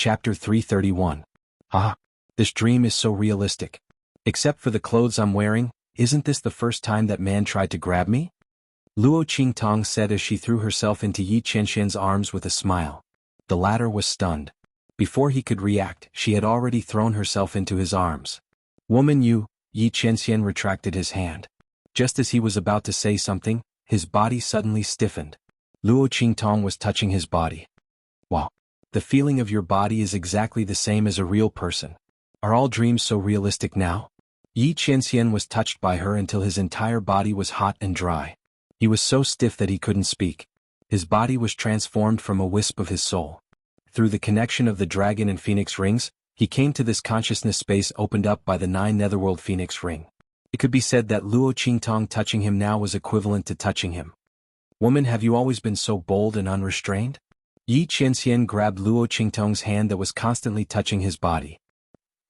Chapter 331. Ah, this dream is so realistic. Except for the clothes I'm wearing, isn't this the first time that man tried to grab me? Luo Qingtong said as she threw herself into Yi Qianxian's arms with a smile. The latter was stunned. Before he could react, she had already thrown herself into his arms. Woman, you, Yi Qianxian retracted his hand. Just as he was about to say something, his body suddenly stiffened. Luo Qingtong was touching his body. Wow. The feeling of your body is exactly the same as a real person. Are all dreams so realistic now? Yi Qianxian was touched by her until his entire body was hot and dry. He was so stiff that he couldn't speak. His body was transformed from a wisp of his soul. Through the connection of the dragon and phoenix rings, he came to this consciousness space opened up by the 9 netherworld phoenix ring. It could be said that Luo Qingtong touching him now was equivalent to touching him. Woman, have you always been so bold and unrestrained? Yi Qianxian grabbed Luo Qingtong's hand that was constantly touching his body.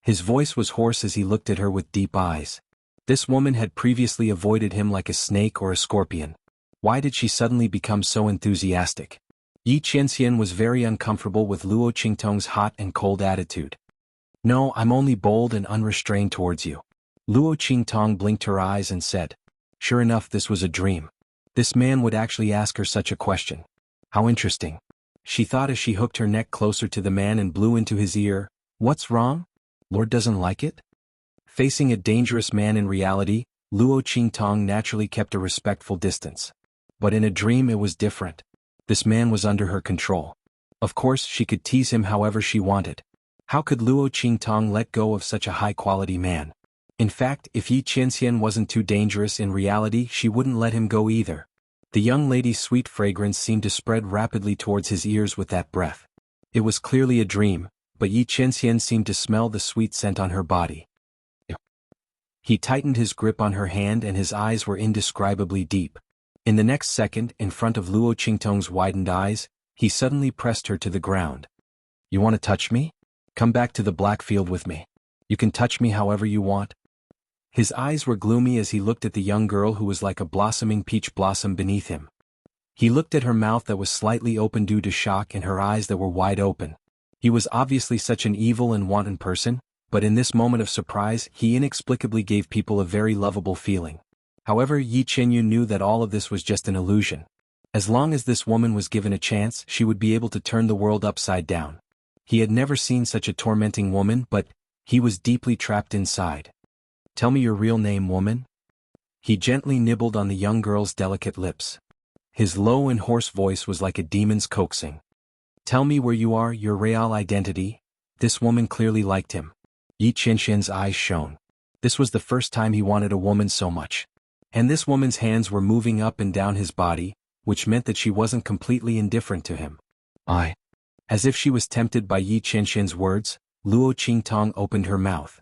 His voice was hoarse as he looked at her with deep eyes. This woman had previously avoided him like a snake or a scorpion. Why did she suddenly become so enthusiastic? Yi Qianxian was very uncomfortable with Luo Qingtong's hot and cold attitude. No, I'm only bold and unrestrained towards you. Luo Qingtong blinked her eyes and said. Sure enough, this was a dream. This man would actually ask her such a question. How interesting. She thought as she hooked her neck closer to the man and blew into his ear. What's wrong? Lord doesn't like it? Facing a dangerous man in reality, Luo Qingtong naturally kept a respectful distance. But in a dream it was different. This man was under her control. Of course, she could tease him however she wanted. How could Luo Qingtong let go of such a high-quality man? In fact, if Yi Qianxian wasn't too dangerous in reality, she wouldn't let him go either. The young lady's sweet fragrance seemed to spread rapidly towards his ears with that breath. It was clearly a dream, but Yi Qianxian seemed to smell the sweet scent on her body. He tightened his grip on her hand and his eyes were indescribably deep. In the next second, in front of Luo Qingtong's widened eyes, he suddenly pressed her to the ground. You want to touch me? Come back to the black field with me. You can touch me however you want. His eyes were gloomy as he looked at the young girl who was like a blossoming peach blossom beneath him. He looked at her mouth that was slightly open due to shock and her eyes that were wide open. He was obviously such an evil and wanton person, but in this moment of surprise he inexplicably gave people a very lovable feeling. However, Yi Qianyu knew that all of this was just an illusion. As long as this woman was given a chance, she would be able to turn the world upside down. He had never seen such a tormenting woman, but he was deeply trapped inside. Tell me your real name, woman. He gently nibbled on the young girl's delicate lips. His low and hoarse voice was like a demon's coaxing. Tell me where you are, your real identity. This woman clearly liked him. Yi Qianxian's eyes shone. This was the first time he wanted a woman so much. And this woman's hands were moving up and down his body, which meant that she wasn't completely indifferent to him. As if she was tempted by Yi Qianxian's words, Luo Qingtong opened her mouth.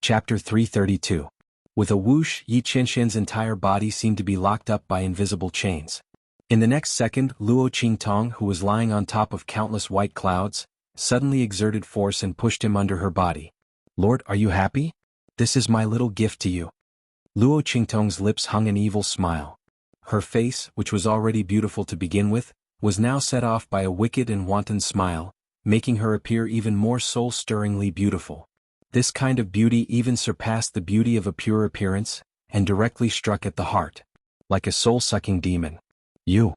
Chapter 332. With a whoosh, Yi Qianxian's entire body seemed to be locked up by invisible chains. In the next second, Luo Qingtong, who was lying on top of countless white clouds, suddenly exerted force and pushed him under her body. "Lord, are you happy? This is my little gift to you." Luo Qingtong's lips hung an evil smile. Her face, which was already beautiful to begin with, was now set off by a wicked and wanton smile, making her appear even more soul-stirringly beautiful. This kind of beauty even surpassed the beauty of a pure appearance, and directly struck at the heart. Like a soul-sucking demon. Yi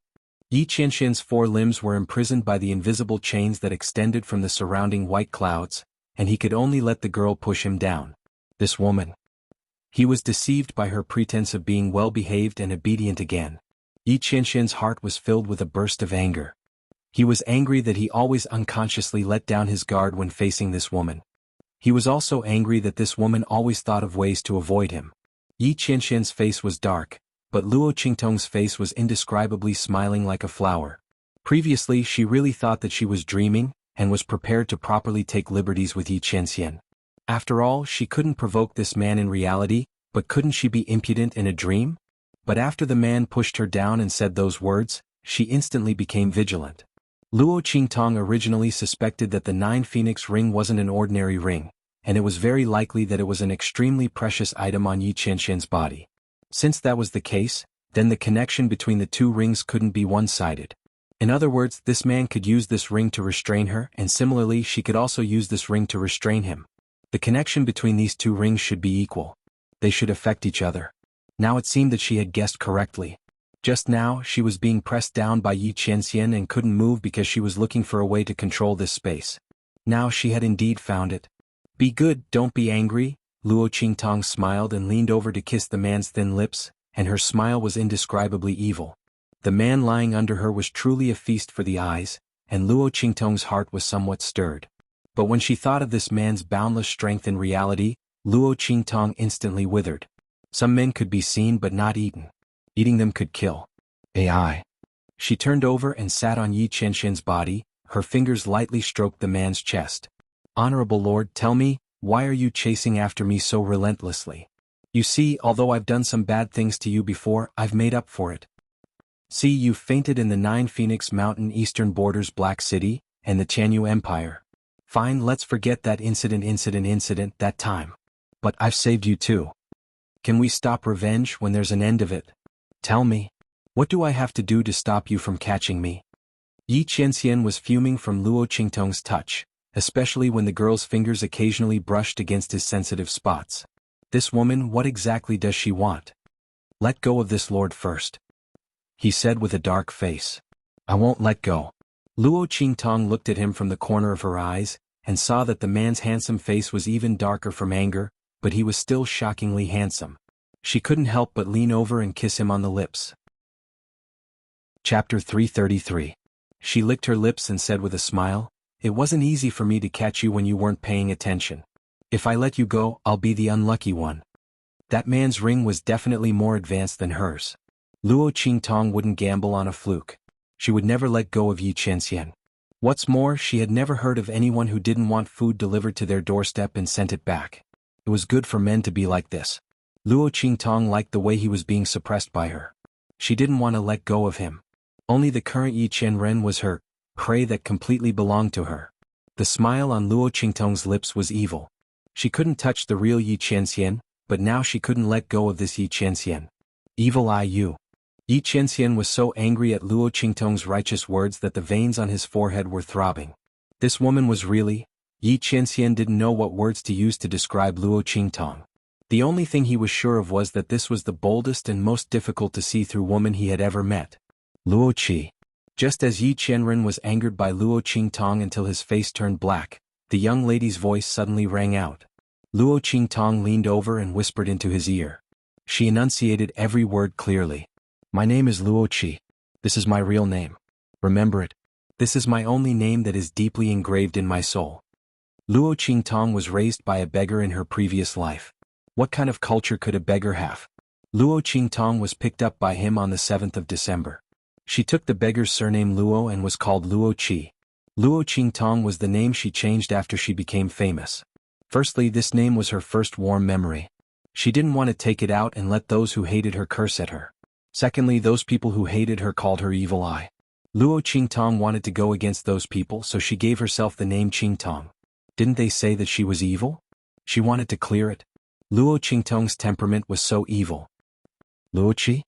Qianxian's 4 limbs were imprisoned by the invisible chains that extended from the surrounding white clouds, and he could only let the girl push him down. This woman. He was deceived by her pretense of being well-behaved and obedient again. Yi Qianxian's heart was filled with a burst of anger. He was angry that he always unconsciously let down his guard when facing this woman. He was also angry that this woman always thought of ways to avoid him. Yi Qianxian's face was dark, but Luo Qingtong's face was indescribably smiling like a flower. Previously she really thought that she was dreaming, and was prepared to properly take liberties with Yi Qianxian. After all, she couldn't provoke this man in reality, but couldn't she be impudent in a dream? But after the man pushed her down and said those words, she instantly became vigilant. Luo Qingtong originally suspected that the 9 Phoenix ring wasn't an ordinary ring, and it was very likely that it was an extremely precious item on Yi Qianxian's body. Since that was the case, then the connection between the 2 rings couldn't be one-sided. In other words, this man could use this ring to restrain her, and similarly she could also use this ring to restrain him. The connection between these 2 rings should be equal. They should affect each other. Now it seemed that she had guessed correctly. Just now, she was being pressed down by Yi Qianxian and couldn't move because she was looking for a way to control this space. Now she had indeed found it. "Be good, don't be angry." Luo Qingtong smiled and leaned over to kiss the man's thin lips, and her smile was indescribably evil. The man lying under her was truly a feast for the eyes, and Luo Qingtong's heart was somewhat stirred. But when she thought of this man's boundless strength in reality, Luo Qingtong instantly withered. Some men could be seen but not eaten. Eating them could kill. AI. She turned over and sat on Yi Qianxian's body, her fingers lightly stroked the man's chest. "Honorable Lord, tell me, why are you chasing after me so relentlessly? You see, although I've done some bad things to you before, I've made up for it. See, you fainted in the 9 Phoenix Mountain eastern borders Black City, and the Tianyu Empire. Fine, let's forget that incident that time. But I've saved you too. Can we stop revenge when there's an end of it? Tell me, what do I have to do to stop you from catching me?" Yi Qianxian was fuming from Luo Qingtong's touch, especially when the girl's fingers occasionally brushed against his sensitive spots. This woman, what exactly does she want? "Let go of this lord first," he said with a dark face. "I won't let go." Luo Qingtong looked at him from the corner of her eyes, and saw that the man's handsome face was even darker from anger, but he was still shockingly handsome. She couldn't help but lean over and kiss him on the lips. Chapter 333. She licked her lips and said with a smile, "It wasn't easy for me to catch you when you weren't paying attention. If I let you go, I'll be the unlucky one." That man's ring was definitely more advanced than hers. Luo Qingtong wouldn't gamble on a fluke. She would never let go of Yi Qianxian. What's more, she had never heard of anyone who didn't want food delivered to their doorstep and sent it back. It was good for men to be like this. Luo Qingtong liked the way he was being suppressed by her. She didn't want to let go of him. Only the current Yi Qianren was her prey that completely belonged to her. The smile on Luo Qingtong's lips was evil. She couldn't touch the real Yi Qianxian, but now she couldn't let go of this Yi Qianxian. Evil Eye you. Yi Qianxian was so angry at Luo Qingtong's righteous words that the veins on his forehead were throbbing. This woman was really... Yi Qianxian didn't know what words to use to describe Luo Qingtong. The only thing he was sure of was that this was the boldest and most difficult to see through woman he had ever met. Luo Qi. Just as Yi Qianren was angered by Luo Qingtong until his face turned black, the young lady's voice suddenly rang out. Luo Qingtong leaned over and whispered into his ear. She enunciated every word clearly. "My name is Luo Qi. This is my real name. Remember it. This is my only name that is deeply engraved in my soul." Luo Qingtong was raised by a beggar in her previous life. What kind of culture could a beggar have? Luo Qingtong was picked up by him on the 7th of December. She took the beggar's surname Luo and was called Luo Qi. Luo Qingtong was the name she changed after she became famous. Firstly, this name was her first warm memory. She didn't want to take it out and let those who hated her curse at her. Secondly, those people who hated her called her Evil Eye. Luo Qingtong wanted to go against those people, so she gave herself the name Qingtong. Didn't they say that she was evil? She wanted to clear it. Luo Qingtong's temperament was so evil. Luo Qi?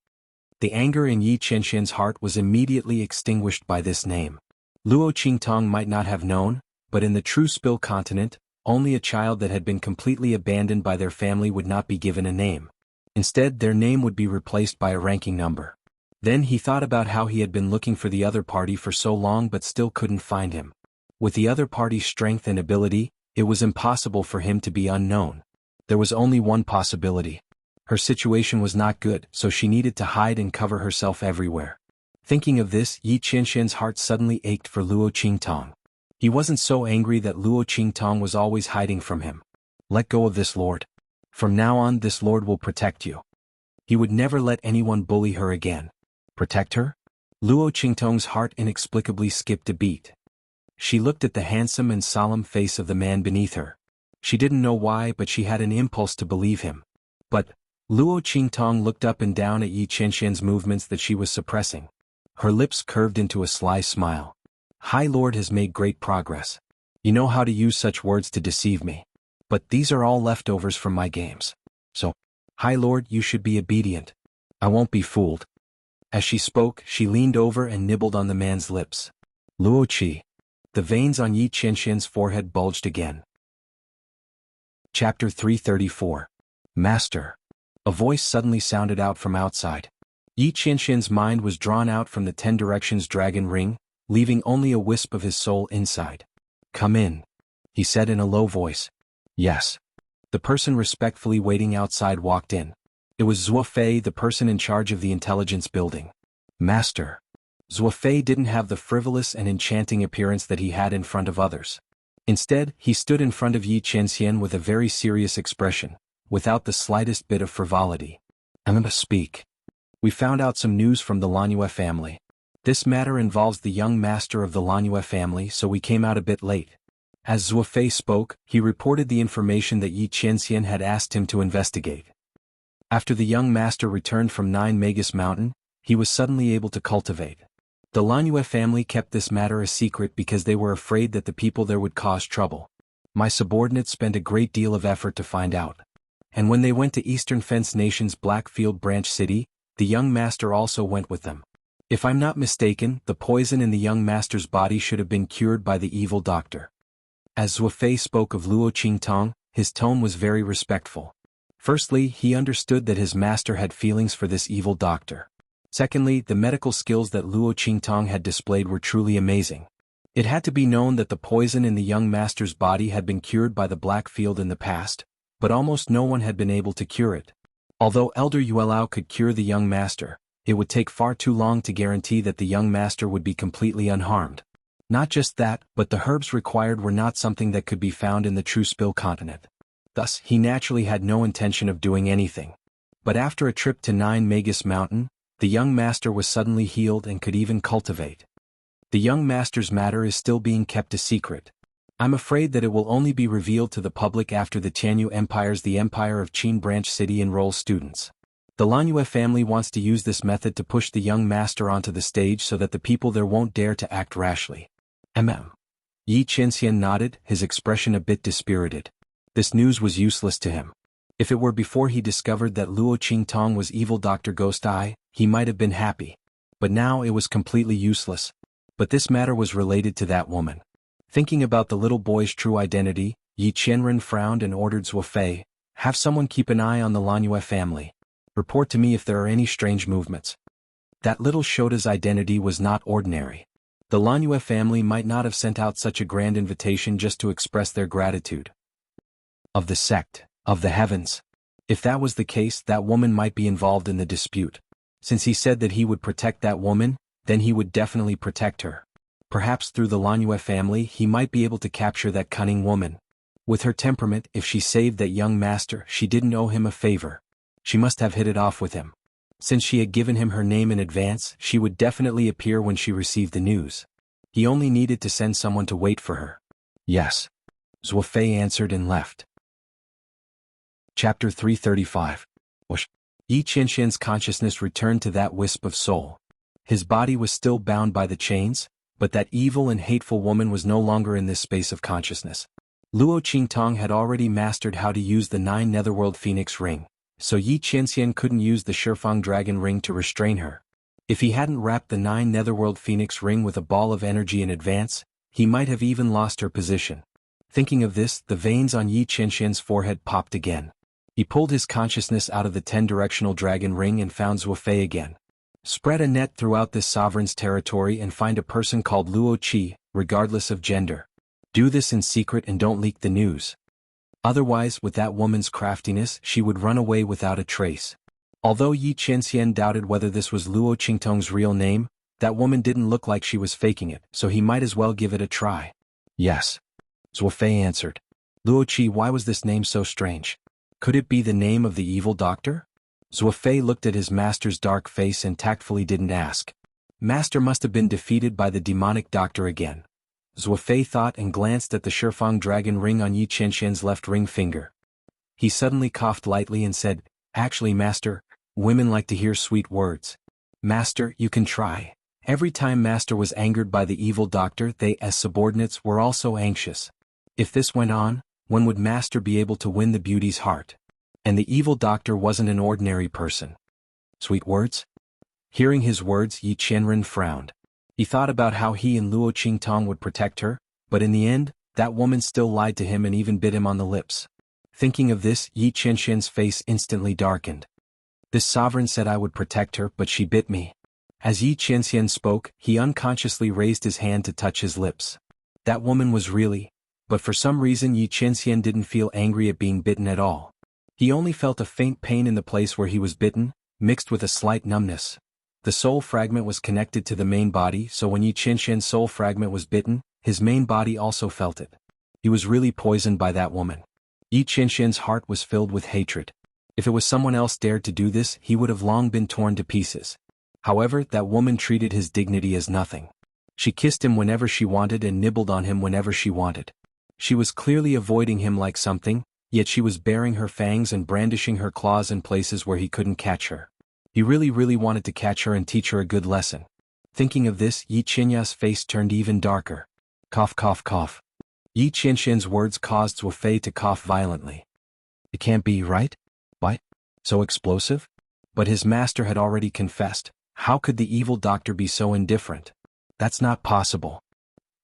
The anger in Yi Qianxian's heart was immediately extinguished by this name. Luo Qingtong might not have known, but in the true Spill continent, only a child that had been completely abandoned by their family would not be given a name. Instead, their name would be replaced by a ranking number. Then he thought about how he had been looking for the other party for so long but still couldn't find him. With the other party's strength and ability, it was impossible for him to be unknown. There was only one possibility. Her situation was not good, so she needed to hide and cover herself everywhere. Thinking of this, Yi Qianxian's heart suddenly ached for Luo Qingtong. He wasn't so angry that Luo Qingtong was always hiding from him. Let go of this lord. From now on, this lord will protect you. He would never let anyone bully her again. Protect her? Luo Qingtong's heart inexplicably skipped a beat. She looked at the handsome and solemn face of the man beneath her. She didn't know why, but she had an impulse to believe him. But Luo Qingtong looked up and down at Yi Qianxian's movements that she was suppressing. Her lips curved into a sly smile. High Lord has made great progress. You know how to use such words to deceive me. But these are all leftovers from my games. So, High Lord, you should be obedient. I won't be fooled. As she spoke, she leaned over and nibbled on the man's lips. Luo Qi. The veins on Yi Qianxian's forehead bulged again. Chapter 334. Master. A voice suddenly sounded out from outside. Yi Qianxian's mind was drawn out from the 10 Directions dragon ring, leaving only a wisp of his soul inside. Come in, he said in a low voice. Yes. The person respectfully waiting outside walked in. It was Zhuo Fei, the person in charge of the intelligence building. Master. Zhuo Fei didn't have the frivolous and enchanting appearance that he had in front of others. Instead, he stood in front of Yi Qianxian with a very serious expression, without the slightest bit of frivolity. I'm going to speak. We found out some news from the Lanyue family. This matter involves the young master of the Lanyue family, so we came out a bit late. As Zhuo Fei spoke, he reported the information that Yi Qianxian had asked him to investigate. After the young master returned from 9 Magus Mountain, he was suddenly able to cultivate. The Lanyue family kept this matter a secret because they were afraid that the people there would cause trouble. My subordinates spent a great deal of effort to find out. And when they went to Eastern Fence Nation's Blackfield Branch City, the young master also went with them. If I'm not mistaken, the poison in the young master's body should have been cured by the evil doctor. As Zhuo Fei spoke of Luo Qingtong, his tone was very respectful. Firstly, he understood that his master had feelings for this evil doctor. Secondly, the medical skills that Luo Qingtong had displayed were truly amazing. It had to be known that the poison in the young master's body had been cured by the Blackfield in the past, but almost no one had been able to cure it. Although Elder Yuelao could cure the young master, it would take far too long to guarantee that the young master would be completely unharmed. Not just that, but the herbs required were not something that could be found in the true Spill continent. Thus, he naturally had no intention of doing anything. But after a trip to 9 Magus Mountain, the young master was suddenly healed and could even cultivate. The young master's matter is still being kept a secret. I'm afraid that it will only be revealed to the public after the Tianyu Empire's the Empire of Qin Branch City enrolls students. The Lanyue family wants to use this method to push the young master onto the stage so that the people there won't dare to act rashly. Yi Qianxian nodded, his expression a bit dispirited. This news was useless to him. If it were before he discovered that Luo Qingtong was evil Dr. Ghost Eye, he might have been happy. But now it was completely useless. But this matter was related to that woman. Thinking about the little boy's true identity, Yi Qianren frowned and ordered Zhuo Fei, have someone keep an eye on the Lanyue family. Report to me if there are any strange movements. That little Shota's identity was not ordinary. The Lanyue family might not have sent out such a grand invitation just to express their gratitude. Of the sect, of the heavens. If that was the case, that woman might be involved in the dispute. Since he said that he would protect that woman, then he would definitely protect her. Perhaps through the Lanyue family he might be able to capture that cunning woman. With her temperament, if she saved that young master, she didn't owe him a favor. She must have hit it off with him. Since she had given him her name in advance, she would definitely appear when she received the news. He only needed to send someone to wait for her. Yes. Zhuo Fei answered and left. Chapter 335. Whoosh. Yi Qianxian's consciousness returned to that wisp of soul. His body was still bound by the chains, but that evil and hateful woman was no longer in this space of consciousness. Luo Qingtong had already mastered how to use the 9 Netherworld Phoenix Ring, so Yi Qianxian couldn't use the Shifang Dragon Ring to restrain her. If he hadn't wrapped the 9 Netherworld Phoenix Ring with a ball of energy in advance, he might have even lost her position. Thinking of this, the veins on Yi Qianxian's forehead popped again. He pulled his consciousness out of the 10-directional dragon ring and found Zuofei again. Spread a net throughout this sovereign's territory and find a person called Luo Qi, regardless of gender. Do this in secret and don't leak the news. Otherwise, with that woman's craftiness, she would run away without a trace. Although Yi Qianxian doubted whether this was Luo Qingtong's real name, that woman didn't look like she was faking it, so he might as well give it a try. Yes. Zuofei answered. Luo Qi, why was this name so strange? Could it be the name of the evil doctor? Zuofei looked at his master's dark face and tactfully didn't ask. Master must have been defeated by the demonic doctor again. Zuofei thought and glanced at the Shifang dragon ring on Yi Qianxian's left ring finger. He suddenly coughed lightly and said, Actually, Master, women like to hear sweet words. Master, you can try. Every time Master was angered by the evil doctor, they as subordinates were also anxious. If this went on, when would Master be able to win the beauty's heart? And the evil doctor wasn't an ordinary person. Sweet words? Hearing his words, Yi Qianren frowned. He thought about how he and Luo Qingtong would protect her, but in the end, that woman still lied to him and even bit him on the lips. Thinking of this, Yi Qianxian's face instantly darkened. This sovereign said I would protect her, but she bit me. As Yi Qianxian spoke, he unconsciously raised his hand to touch his lips. That woman was really, but for some reason Yi Qianxian didn't feel angry at being bitten at all. He only felt a faint pain in the place where he was bitten, mixed with a slight numbness. The soul fragment was connected to the main body, so when Yi Qianxian's soul fragment was bitten, his main body also felt it. He was really poisoned by that woman. Yi Qianxian's heart was filled with hatred. If it was someone else dared to do this, he would have long been torn to pieces. However, that woman treated his dignity as nothing. She kissed him whenever she wanted and nibbled on him whenever she wanted. She was clearly avoiding him like something, yet she was baring her fangs and brandishing her claws in places where he couldn't catch her. He really wanted to catch her and teach her a good lesson. Thinking of this, Yi Qianya's face turned even darker. Cough, cough, cough. Yi Qianxian's words caused Zuofei to cough violently. It can't be, right? What? So explosive? But his master had already confessed. How could the evil doctor be so indifferent? That's not possible.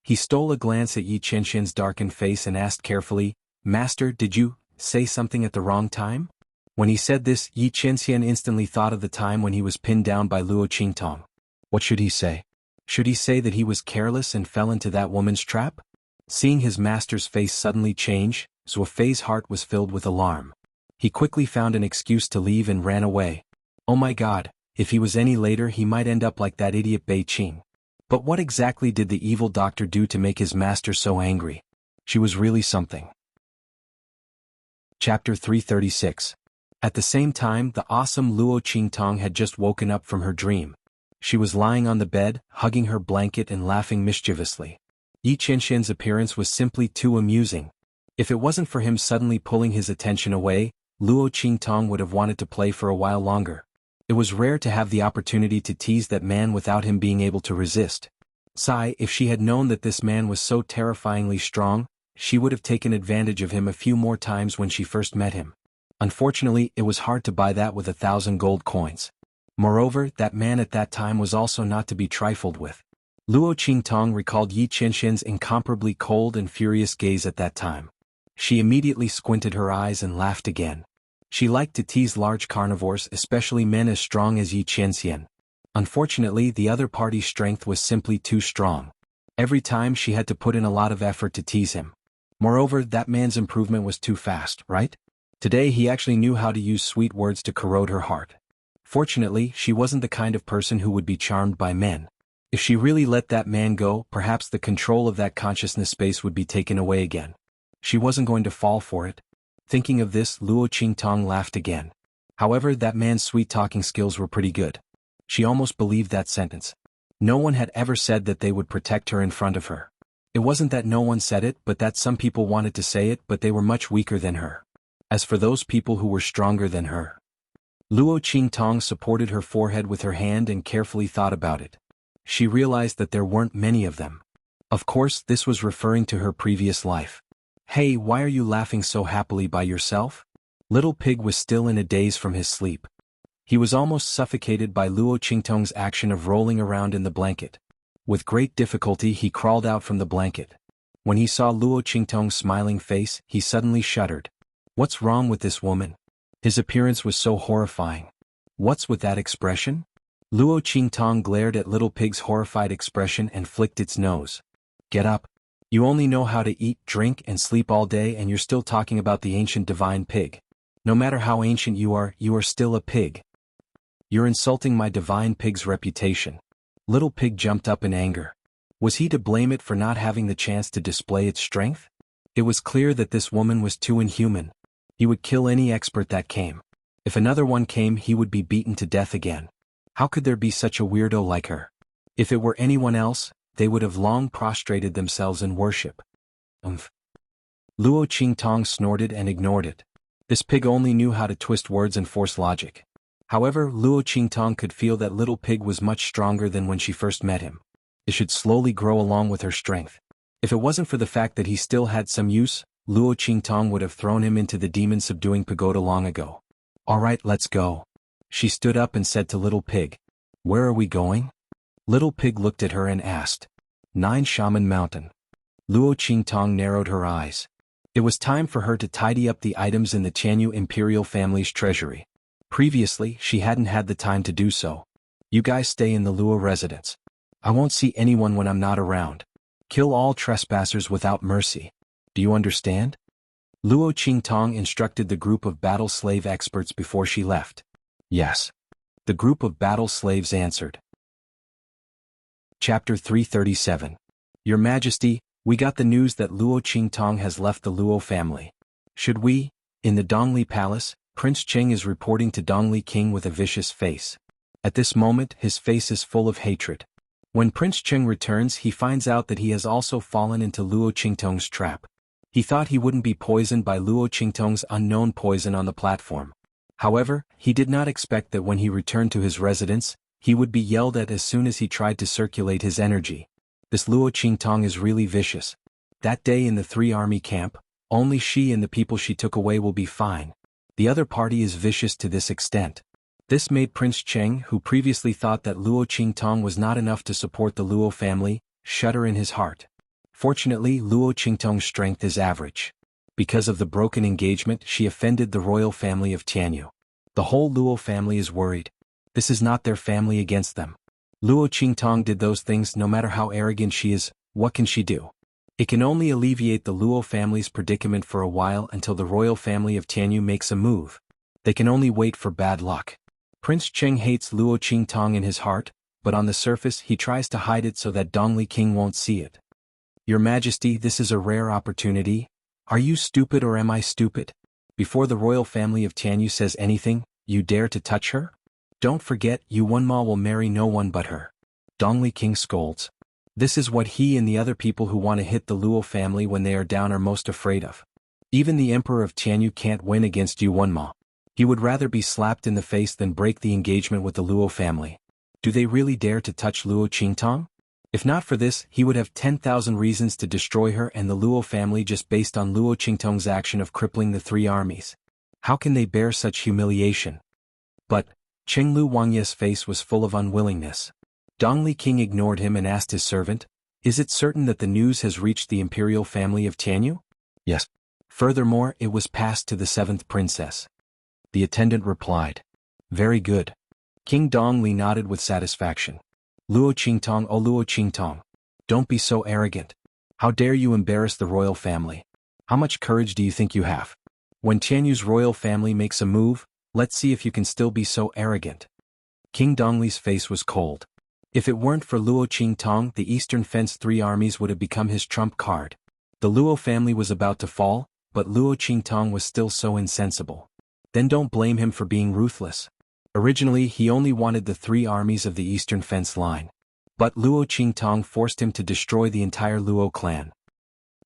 He stole a glance at Yi Qianxian's darkened face and asked carefully, Master, did you say something at the wrong time? When he said this, Yi Qianxian instantly thought of the time when he was pinned down by Luo Qingtong. What should he say? Should he say that he was careless and fell into that woman's trap? Seeing his master's face suddenly change, Zuofei's heart was filled with alarm. He quickly found an excuse to leave and ran away. Oh my God, if he was any later he might end up like that idiot Bei Qing. But what exactly did the evil doctor do to make his master so angry? She was really something. Chapter 336. At the same time, the awesome Luo Qingtong had just woken up from her dream. She was lying on the bed, hugging her blanket and laughing mischievously. Yi Qianxian's appearance was simply too amusing. If it wasn't for him suddenly pulling his attention away, Luo Qingtong would have wanted to play for a while longer. It was rare to have the opportunity to tease that man without him being able to resist. If she had known that this man was so terrifyingly strong, she would have taken advantage of him a few more times when she first met him. Unfortunately, it was hard to buy that with 1,000 gold coins. Moreover, that man at that time was also not to be trifled with. Luo Qingtong recalled Yi Qianxian's incomparably cold and furious gaze at that time. She immediately squinted her eyes and laughed again. She liked to tease large carnivores, especially men as strong as Yi Qianxian. Unfortunately, the other party's strength was simply too strong. Every time she had to put in a lot of effort to tease him. Moreover, that man's improvement was too fast, right? Today he actually knew how to use sweet words to corrode her heart. Fortunately, she wasn't the kind of person who would be charmed by men. If she really let that man go, perhaps the control of that consciousness space would be taken away again. She wasn't going to fall for it. Thinking of this, Luo Qingtong laughed again. However, that man's sweet-talking skills were pretty good. She almost believed that sentence. No one had ever said that they would protect her in front of her. It wasn't that no one said it, but that some people wanted to say it, but they were much weaker than her. As for those people who were stronger than her, Luo Qingtong supported her forehead with her hand and carefully thought about it. She realized that there weren't many of them. Of course, this was referring to her previous life. Hey, why are you laughing so happily by yourself? Little Pig was still in a daze from his sleep. He was almost suffocated by Luo Qingtong's action of rolling around in the blanket. With great difficulty he crawled out from the blanket. When he saw Luo Qingtong's smiling face, he suddenly shuddered. What's wrong with this woman? His appearance was so horrifying. What's with that expression? Luo Qingtong glared at Little Pig's horrified expression and flicked its nose. Get up. You only know how to eat, drink, and sleep all day, and you're still talking about the ancient divine pig. No matter how ancient you are still a pig. You're insulting my divine pig's reputation. Little Pig jumped up in anger. Was he to blame it for not having the chance to display its strength? It was clear that this woman was too inhuman. He would kill any expert that came. If another one came, he would be beaten to death again. How could there be such a weirdo like her? If it were anyone else, they would have long prostrated themselves in worship. Luo Qingtong snorted and ignored it. This pig only knew how to twist words and force logic. However, Luo Qingtong could feel that Little Pig was much stronger than when she first met him. It should slowly grow along with her strength. If it wasn't for the fact that he still had some use, Luo Qingtong would have thrown him into the demon-subduing pagoda long ago. Alright, let's go. She stood up and said to Little Pig. Where are we going? Little Pig looked at her and asked. 9 Shaman Mountain. Luo Qingtong narrowed her eyes. It was time for her to tidy up the items in the Tianyu imperial family's treasury. Previously, she hadn't had the time to do so. You guys stay in the Luo residence. I won't see anyone when I'm not around. Kill all trespassers without mercy. Do you understand? Luo Qingtong instructed the group of battle slave experts before she left. Yes. The group of battle slaves answered. Chapter 337. Your Majesty, we got the news that Luo Qingtong has left the Luo family. Should we? In the Dongli Palace, Prince Cheng is reporting to Dongli King with a vicious face. At this moment, his face is full of hatred. When Prince Cheng returns, he finds out that he has also fallen into Luo Qingtong's trap. He thought he wouldn't be poisoned by Luo Qingtong's unknown poison on the platform. However, he did not expect that when he returned to his residence, he would be yelled at as soon as he tried to circulate his energy. This Luo Qingtong is really vicious. That day in the 3-army camp, only she and the people she took away will be fine. The other party is vicious to this extent. This made Prince Cheng, who previously thought that Luo Qingtong was not enough to support the Luo family, shudder in his heart. Fortunately, Luo Qingtong's strength is average. Because of the broken engagement, she offended the royal family of Tianyu. The whole Luo family is worried. This is not their family against them. Luo Qingtong did those things no matter how arrogant she is. What can she do? It can only alleviate the Luo family's predicament for a while until the royal family of Tianyu makes a move. They can only wait for bad luck. Prince Cheng hates Luo Qingtong in his heart, but on the surface he tries to hide it so that Dongli King won't see it. Your Majesty, this is a rare opportunity. Are you stupid or am I stupid? Before the royal family of Tianyu says anything, you dare to touch her? Don't forget, Yuanma will marry no one but her. Dongli King scolds. This is what he and the other people who want to hit the Luo family when they are down are most afraid of. Even the Emperor of Tianyu can't win against Yuanma. He would rather be slapped in the face than break the engagement with the Luo family. Do they really dare to touch Luo Qingtong? If not for this, he would have 10,000 reasons to destroy her and the Luo family just based on Luo Qingtong's action of crippling the 3 armies. How can they bear such humiliation? But Cheng Lu Wangye's face was full of unwillingness. Dongli King ignored him and asked his servant, "Is it certain that the news has reached the imperial family of Tianyu?" "Yes." Furthermore, it was passed to the 7th princess. The attendant replied. "Very good." King Dongli nodded with satisfaction. "Luo Qingtong, oh Luo Qingtong. Don't be so arrogant. How dare you embarrass the royal family? How much courage do you think you have? When Tianyu's royal family makes a move, let's see if you can still be so arrogant." King Dongli's face was cold. If it weren't for Luo Qingtong, the Eastern Fence 3 armies would have become his trump card. The Luo family was about to fall, but Luo Qingtong was still so insensible. Then don't blame him for being ruthless. Originally he only wanted the 3 armies of the Eastern Fence line. But Luo Qingtong forced him to destroy the entire Luo clan.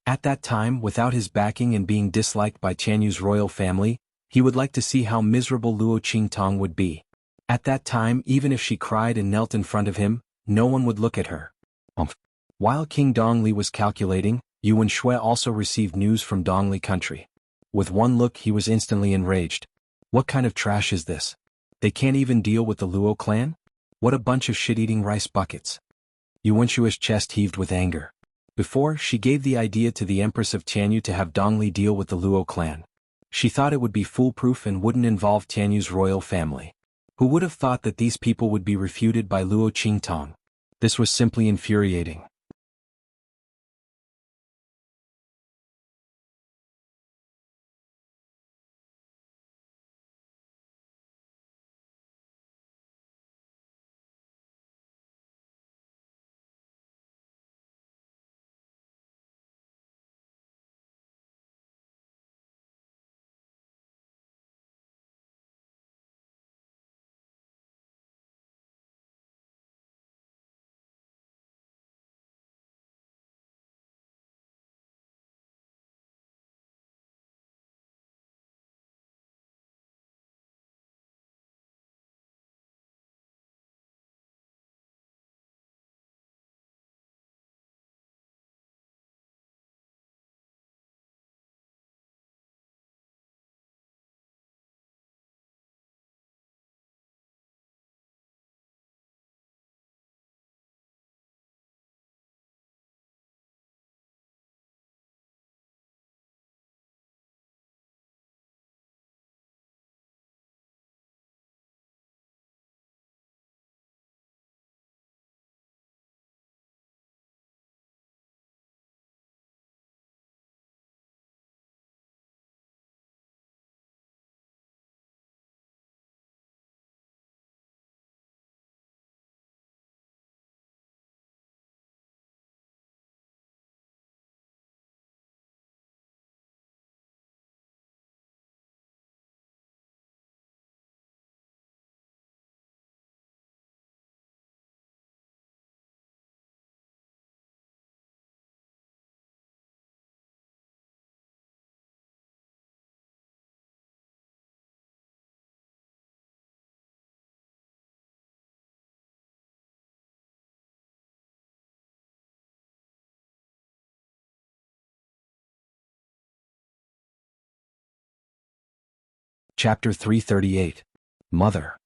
At that time, without his backing and being disliked by Tianyu's royal family, he would like to see how miserable Luo Qingtong would be. At that time, even if she cried and knelt in front of him, no one would look at her. While King Dongli was calculating, Yuan Shui also received news from Dongli country. With one look he was instantly enraged. What kind of trash is this? They can't even deal with the Luo clan? What a bunch of shit-eating rice buckets. Yuan Shui's chest heaved with anger. Before, she gave the idea to the Empress of Tianyu to have Dongli deal with the Luo clan. She thought it would be foolproof and wouldn't involve Tianyu's royal family. Who would have thought that these people would be refuted by Luo Qingtong? This was simply infuriating. Chapter 338. Mother.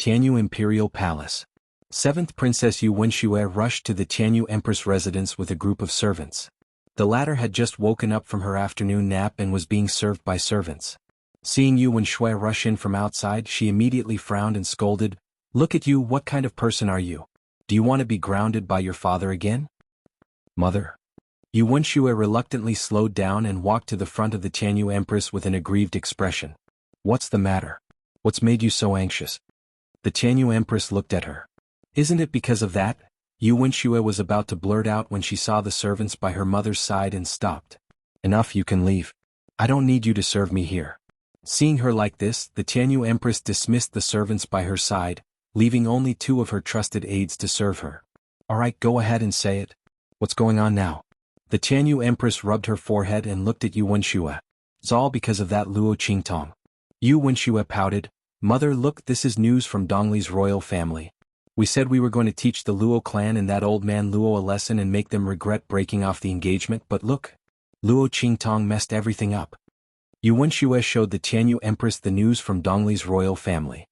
Tianyu Imperial Palace. 7th Princess Yu Wenxue rushed to the Tianyu Empress residence with a group of servants. The latter had just woken up from her afternoon nap and was being served by servants. Seeing Yu Wenxue rush in from outside, she immediately frowned and scolded, "Look at you, what kind of person are you? Do you want to be grounded by your father again?" "Mother." Yu Wenxue reluctantly slowed down and walked to the front of the Tianyu Empress with an aggrieved expression. "What's the matter? What's made you so anxious?" The Tianyu Empress looked at her. "Isn't it because of that?" Yu Wenxue was about to blurt out when she saw the servants by her mother's side and stopped. "Enough, you can leave. I don't need you to serve me here." Seeing her like this, the Tianyu Empress dismissed the servants by her side, leaving only 2 of her trusted aides to serve her. "All right, go ahead and say it. What's going on now?" The Tianyu Empress rubbed her forehead and looked at Yu Wenxue. "It's all because of that Luo Qingtong." Yu Wenxue pouted, "Mother, look, this is news from Dongli's royal family. We said we were going to teach the Luo clan and that old man Luo a lesson and make them regret breaking off the engagement, but look. Luo Qingtong messed everything up." Yu Wenxue showed the Tianyu Empress the news from Dongli's royal family.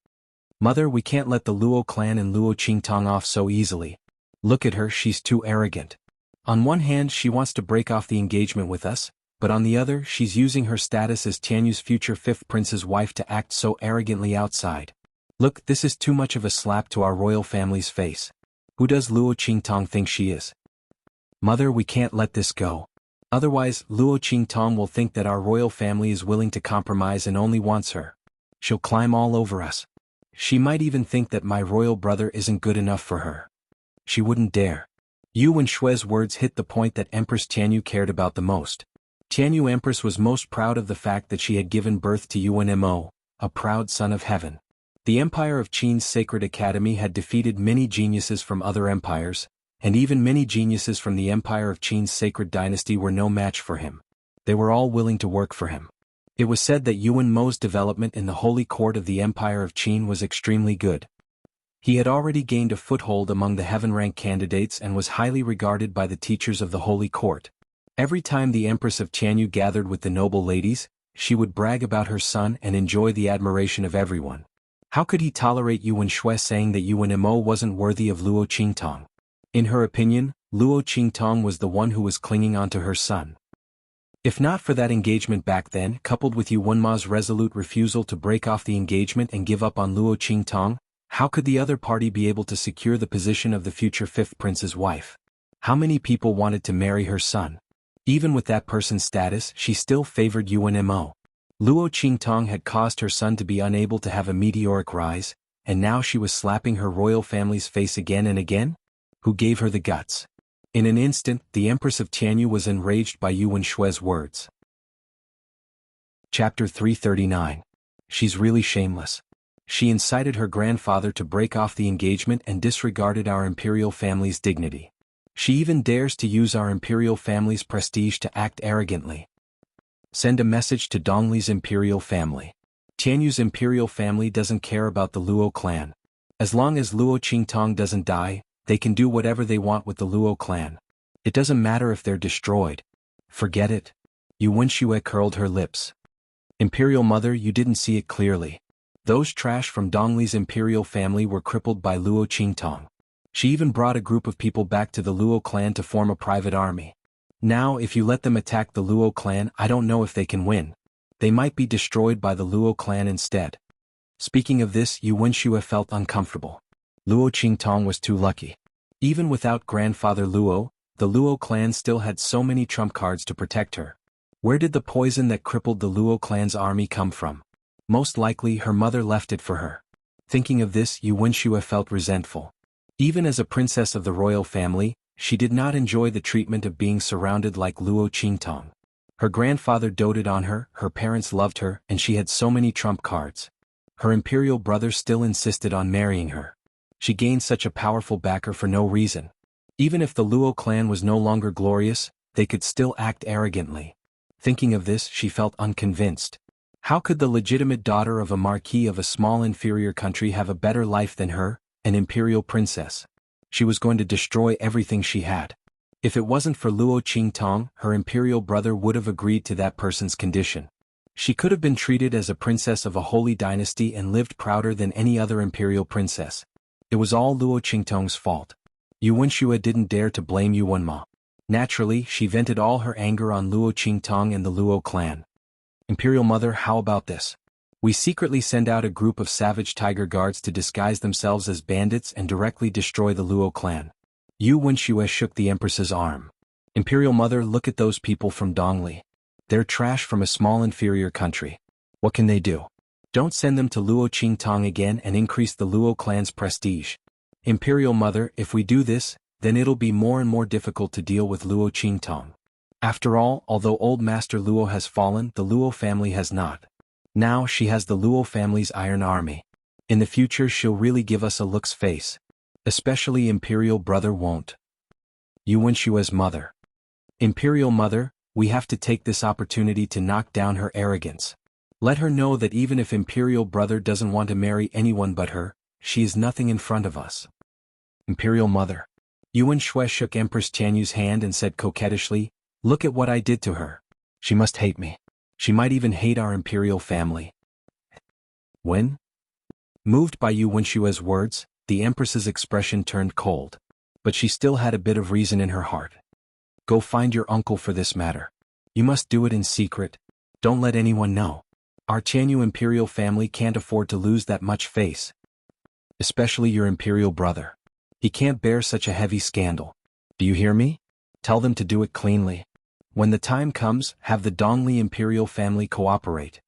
"Mother, we can't let the Luo clan and Luo Qingtong off so easily. Look at her, she's too arrogant. On one hand she wants to break off the engagement with us, but on the other she's using her status as Tianyu's future 5th prince's wife to act so arrogantly outside. Look, this is too much of a slap to our royal family's face. Who does Luo Qingtong think she is? Mother, we can't let this go. Otherwise, Luo Qingtong will think that our royal family is willing to compromise and only wants her. She'll climb all over us. She might even think that my royal brother isn't good enough for her. She wouldn't dare." Yu Wenshue's words hit the point that Empress Tianyu cared about the most. Tianyu Empress was most proud of the fact that she had given birth to Yuan-Mo, a proud son of heaven. The empire of Qin's sacred academy had defeated many geniuses from other empires, and even many geniuses from the Empire of Qin's sacred dynasty were no match for him. They were all willing to work for him. It was said that Yuan Mo's development in the holy court of the Empire of Qin was extremely good. He had already gained a foothold among the heaven-rank candidates and was highly regarded by the teachers of the holy court. Every time the Empress of Tianyu gathered with the noble ladies, she would brag about her son and enjoy the admiration of everyone. How could he tolerate Yuan Shui saying that Yuan Mo wasn't worthy of Luo Qingtong? In her opinion, Luo Qingtong was the one who was clinging onto her son. If not for that engagement back then, coupled with Yuan Ma's resolute refusal to break off the engagement and give up on Luo Qingtong, how could the other party be able to secure the position of the future fifth prince's wife? How many people wanted to marry her son? Even with that person's status, she still favored Yuan Mo. Luo Qingtong had caused her son to be unable to have a meteoric rise, and now she was slapping her royal family's face again and again? Who gave her the guts? In an instant, the Empress of Tianyu was enraged by Yuan Shui's words. Chapter 339. She's really shameless. She incited her grandfather to break off the engagement and disregarded our imperial family's dignity. She even dares to use our imperial family's prestige to act arrogantly. Send a message to Dongli's imperial family. Tianyu's imperial family doesn't care about the Luo clan. As long as Luo Qingtong doesn't die, they can do whatever they want with the Luo clan. It doesn't matter if they're destroyed. Forget it. Yuan Shui curled her lips. Imperial mother, you didn't see it clearly. Those trash from Dongli's imperial family were crippled by Luo Qingtong. She even brought a group of people back to the Luo clan to form a private army. Now if you let them attack the Luo clan, I don't know if they can win. They might be destroyed by the Luo clan instead. Speaking of this, Yuan Shui felt uncomfortable. Luo Qingtong was too lucky. Even without grandfather Luo, the Luo clan still had so many trump cards to protect her. Where did the poison that crippled the Luo clan's army come from? Most likely her mother left it for her. Thinking of this, Yuan Shui felt resentful. Even as a princess of the royal family, she did not enjoy the treatment of being surrounded like Luo Qingtong. Her grandfather doted on her, her parents loved her, and she had so many trump cards. Her imperial brother still insisted on marrying her. She gained such a powerful backer for no reason. Even if the Luo clan was no longer glorious, they could still act arrogantly. Thinking of this, she felt unconvinced. How could the legitimate daughter of a marquis of a small inferior country have a better life than her, an imperial princess? She was going to destroy everything she had. If it wasn't for Luo Qingtong, her imperial brother would have agreed to that person's condition. She could have been treated as a princess of a holy dynasty and lived prouder than any other imperial princess. It was all Luo Qingtong's fault. Yuan Shui didn't dare to blame Yuan Ma. Naturally, she vented all her anger on Luo Qingtong and the Luo clan. Imperial mother, how about this? We secretly send out a group of savage tiger guards to disguise themselves as bandits and directly destroy the Luo clan. Yuan Shui shook the Empress's arm. Imperial mother, look at those people from Dongli. They're trash from a small inferior country. What can they do? Don't send them to Luo Qingtong again and increase the Luo clan's prestige. Imperial mother, if we do this, then it'll be more and more difficult to deal with Luo Qingtong. After all, although old Master Luo has fallen, the Luo family has not. Now she has the Luo family's iron army. In the future she'll really give us a look's face. Especially Imperial brother won't. Yuan Shui's mother. Imperial mother, we have to take this opportunity to knock down her arrogance. Let her know that even if Imperial brother doesn't want to marry anyone but her, she is nothing in front of us. Imperial mother. Yuan Shui shook Empress Tianyu's hand and said coquettishly, look at what I did to her. She must hate me. She might even hate our imperial family. When? Moved by Yuan Shui's words, the Empress's expression turned cold. But she still had a bit of reason in her heart. Go find your uncle for this matter. You must do it in secret. Don't let anyone know. Our Tianyu imperial family can't afford to lose that much face. Especially your imperial brother. He can't bear such a heavy scandal. Do you hear me? Tell them to do it cleanly. When the time comes, have the Dongli imperial family cooperate.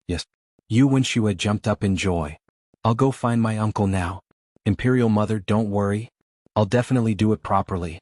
Yes. Yuan Shui jumped up in joy. I'll go find my uncle now. Imperial mother, don't worry. I'll definitely do it properly.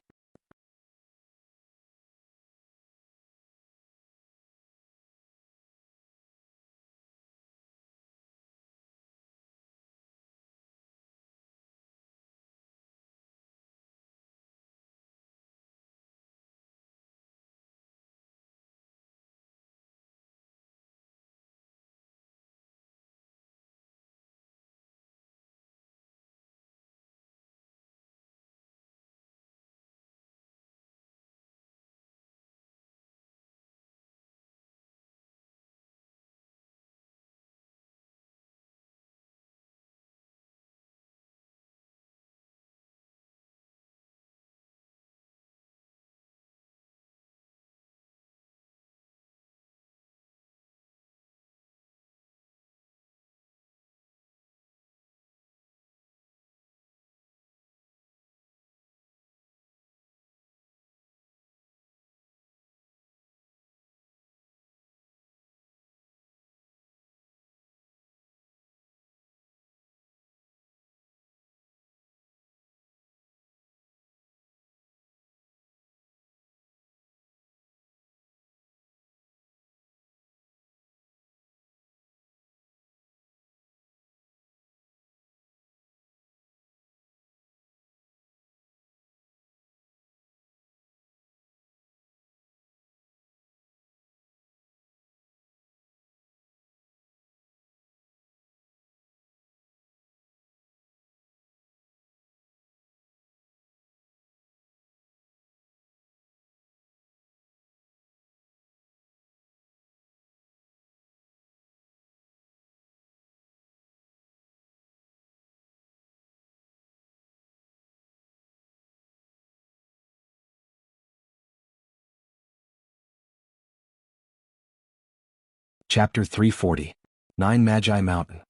Chapter 340. 9 Magi Mountain.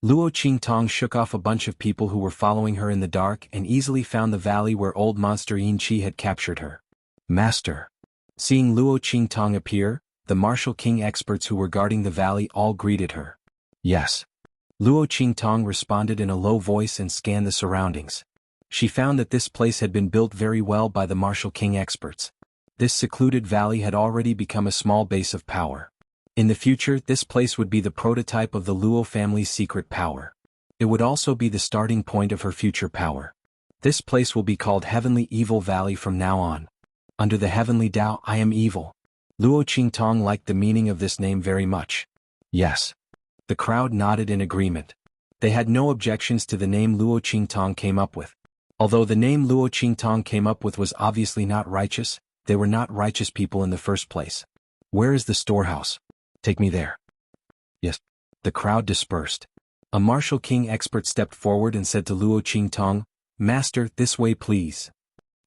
Luo Qingtong shook off a bunch of people who were following her in the dark and easily found the valley where old monster Yin Qi had captured her. Master. Seeing Luo Qingtong appear, the martial king experts who were guarding the valley all greeted her. Yes. Luo Qingtong responded in a low voice and scanned the surroundings. She found that this place had been built very well by the martial king experts. This secluded valley had already become a small base of power. In the future, this place would be the prototype of the Luo family's secret power. It would also be the starting point of her future power. This place will be called Heavenly Evil Valley from now on. Under the Heavenly Tao, I am evil. Luo Qingtong liked the meaning of this name very much. Yes. The crowd nodded in agreement. They had no objections to the name Luo Qingtong came up with. Although the name Luo Qingtong came up with was obviously not righteous, they were not righteous people in the first place. Where is the storehouse? Take me there. Yes. The crowd dispersed. A martial king expert stepped forward and said to Luo Qingtong, Master, this way please.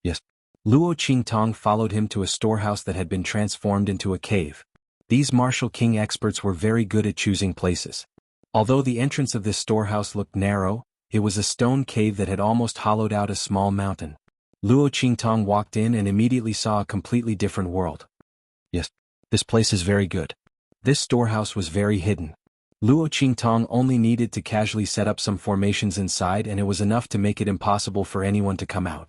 Yes. Luo Qingtong followed him to a storehouse that had been transformed into a cave. These martial king experts were very good at choosing places. Although the entrance of this storehouse looked narrow, it was a stone cave that had almost hollowed out a small mountain. Luo Qingtong walked in and immediately saw a completely different world. Yes. This place is very good. This storehouse was very hidden. Luo Qingtong only needed to casually set up some formations inside and it was enough to make it impossible for anyone to come out.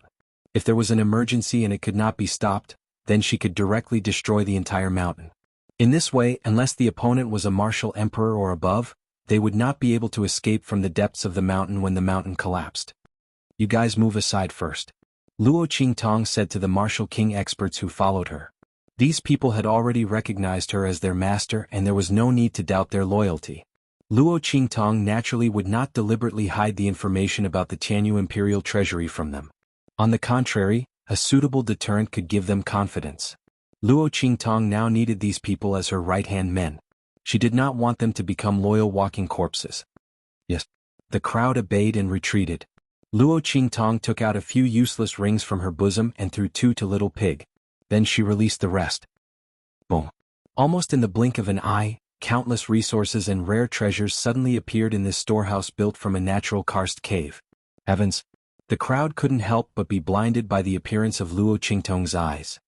If there was an emergency and it could not be stopped, then she could directly destroy the entire mountain. In this way, unless the opponent was a martial emperor or above, they would not be able to escape from the depths of the mountain when the mountain collapsed. You guys move aside first. Luo Qingtong said to the martial king experts who followed her. These people had already recognized her as their master and there was no need to doubt their loyalty. Luo Qingtong naturally would not deliberately hide the information about the Tianyu imperial treasury from them. On the contrary, a suitable deterrent could give them confidence. Luo Qingtong now needed these people as her right-hand men. She did not want them to become loyal walking corpses. Yes. The crowd obeyed and retreated. Luo Qingtong took out a few useless rings from her bosom and threw 2 to Little Pig. Then she released the rest. Boom. Almost in the blink of an eye, countless resources and rare treasures suddenly appeared in this storehouse built from a natural karst cave. Heavens! The crowd couldn't help but be blinded by the appearance of Luo Qingtong's eyes.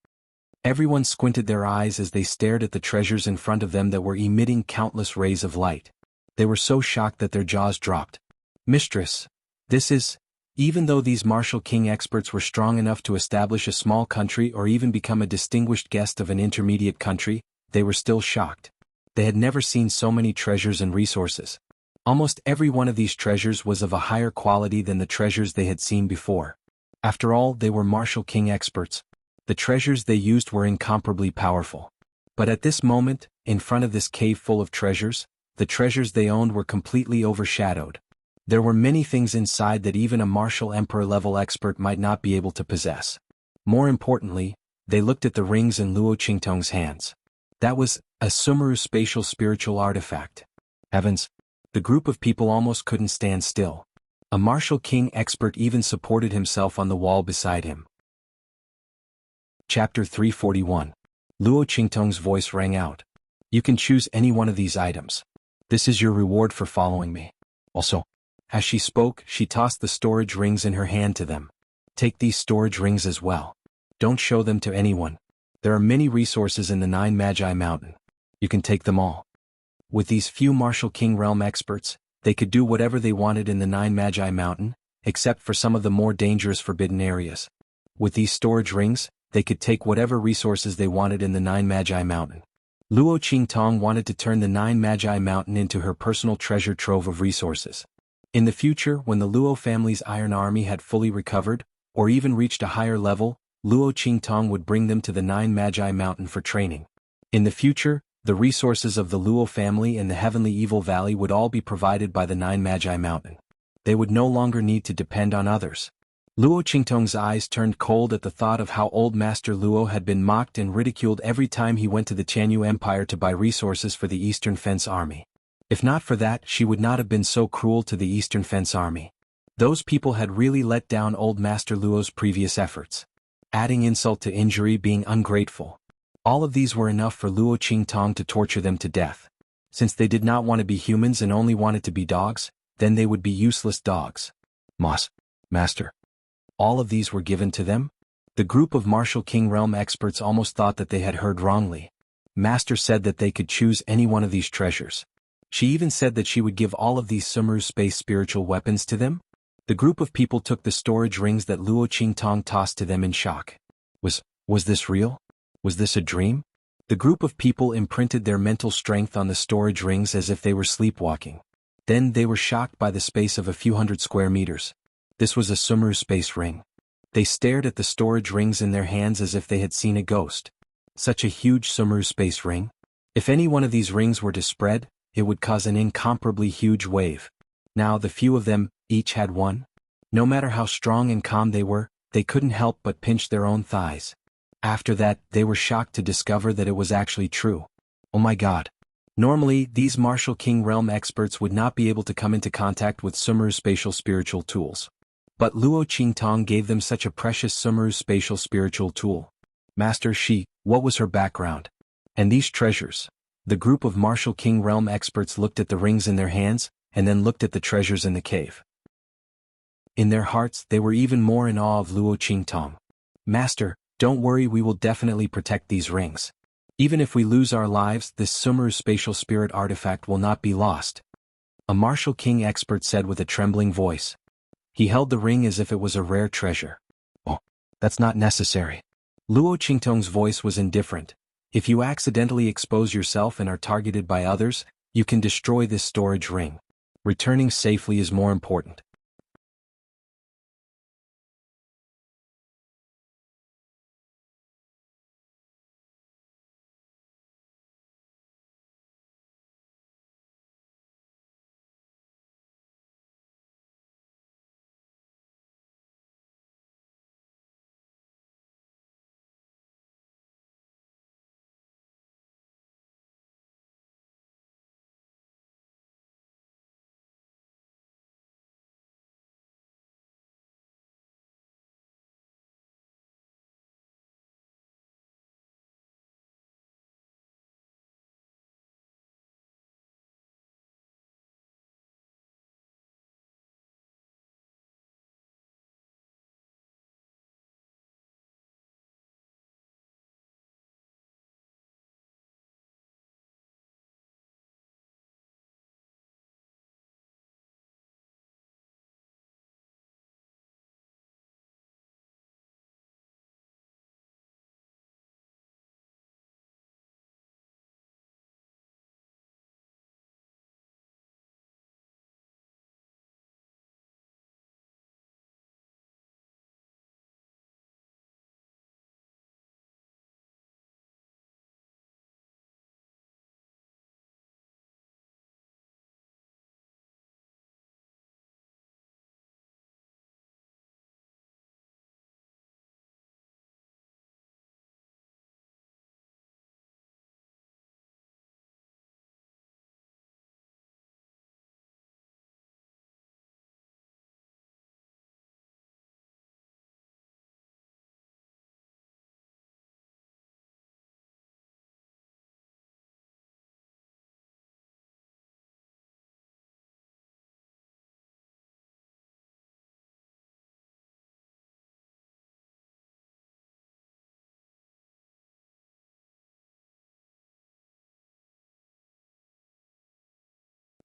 Everyone squinted their eyes as they stared at the treasures in front of them that were emitting countless rays of light. They were so shocked that their jaws dropped. Mistress, this is... Even though these martial king experts were strong enough to establish a small country or even become a distinguished guest of an intermediate country, they were still shocked. They had never seen so many treasures and resources. Almost every one of these treasures was of a higher quality than the treasures they had seen before. After all, they were martial king experts. The treasures they used were incomparably powerful. But at this moment, in front of this cave full of treasures, the treasures they owned were completely overshadowed. There were many things inside that even a martial emperor-level expert might not be able to possess. More importantly, they looked at the rings in Luo Qingtong's hands. That was a Sumeru spatial spiritual artifact. Heavens! The group of people almost couldn't stand still. A martial king expert even supported himself on the wall beside him. Chapter 341. Luo Qingtong's voice rang out. You can choose any one of these items. This is your reward for following me. Also, as she spoke, she tossed the storage rings in her hand to them. Take these storage rings as well. Don't show them to anyone. There are many resources in the 9 Magi Mountain. You can take them all. With these few martial king realm experts, they could do whatever they wanted in the 9 Magi Mountain, except for some of the more dangerous forbidden areas. With these storage rings, they could take whatever resources they wanted in the 9 Magi Mountain. Luo Qingtong wanted to turn the 9 Magi Mountain into her personal treasure trove of resources. In the future, when the Luo family's Iron Army had fully recovered, or even reached a higher level, Luo Qingtong would bring them to the 9 Magi Mountain for training. In the future, the resources of the Luo family in the Heavenly Evil Valley would all be provided by the 9 Magi Mountain. They would no longer need to depend on others. Luo Qingtong's eyes turned cold at the thought of how old Master Luo had been mocked and ridiculed every time he went to the Tianyu Empire to buy resources for the Eastern Fence Army. If not for that, she would not have been so cruel to the Eastern Fence Army. Those people had really let down old Master Luo's previous efforts. Adding insult to injury, being ungrateful. All of these were enough for Luo Qingtong to torture them to death. Since they did not want to be humans and only wanted to be dogs, then they would be useless dogs. Master. All of these were given to them? The group of Martial King Realm experts almost thought that they had heard wrongly. Master said that they could choose any one of these treasures. She even said that she would give all of these Sumeru space spiritual weapons to them? The group of people took the storage rings that Luo Qingtong tossed to them in shock. Was this real? Was this a dream? The group of people imprinted their mental strength on the storage rings as if they were sleepwalking. Then they were shocked by the space of a few hundred square meters. This was a Sumeru space ring. They stared at the storage rings in their hands as if they had seen a ghost. Such a huge Sumeru space ring? If any one of these rings were to spread, it would cause an incomparably huge wave. Now the few of them, each had one. No matter how strong and calm they were, they couldn't help but pinch their own thighs. After that, they were shocked to discover that it was actually true. Oh my god. Normally, these Martial King Realm experts would not be able to come into contact with Sumeru spatial spiritual tools. But Luo Qingtong gave them such a precious Sumeru spatial spiritual tool. Master, what was her background? And these treasures? The group of Martial King Realm experts looked at the rings in their hands, and then looked at the treasures in the cave. In their hearts, they were even more in awe of Luo Qingtong. Master, don't worry, we will definitely protect these rings. Even if we lose our lives, this Sumeru spatial spirit artifact will not be lost. A Martial King expert said with a trembling voice. He held the ring as if it was a rare treasure. Oh, that's not necessary. Luo Qingtong's voice was indifferent. If you accidentally expose yourself and are targeted by others, you can destroy this storage ring. Returning safely is more important.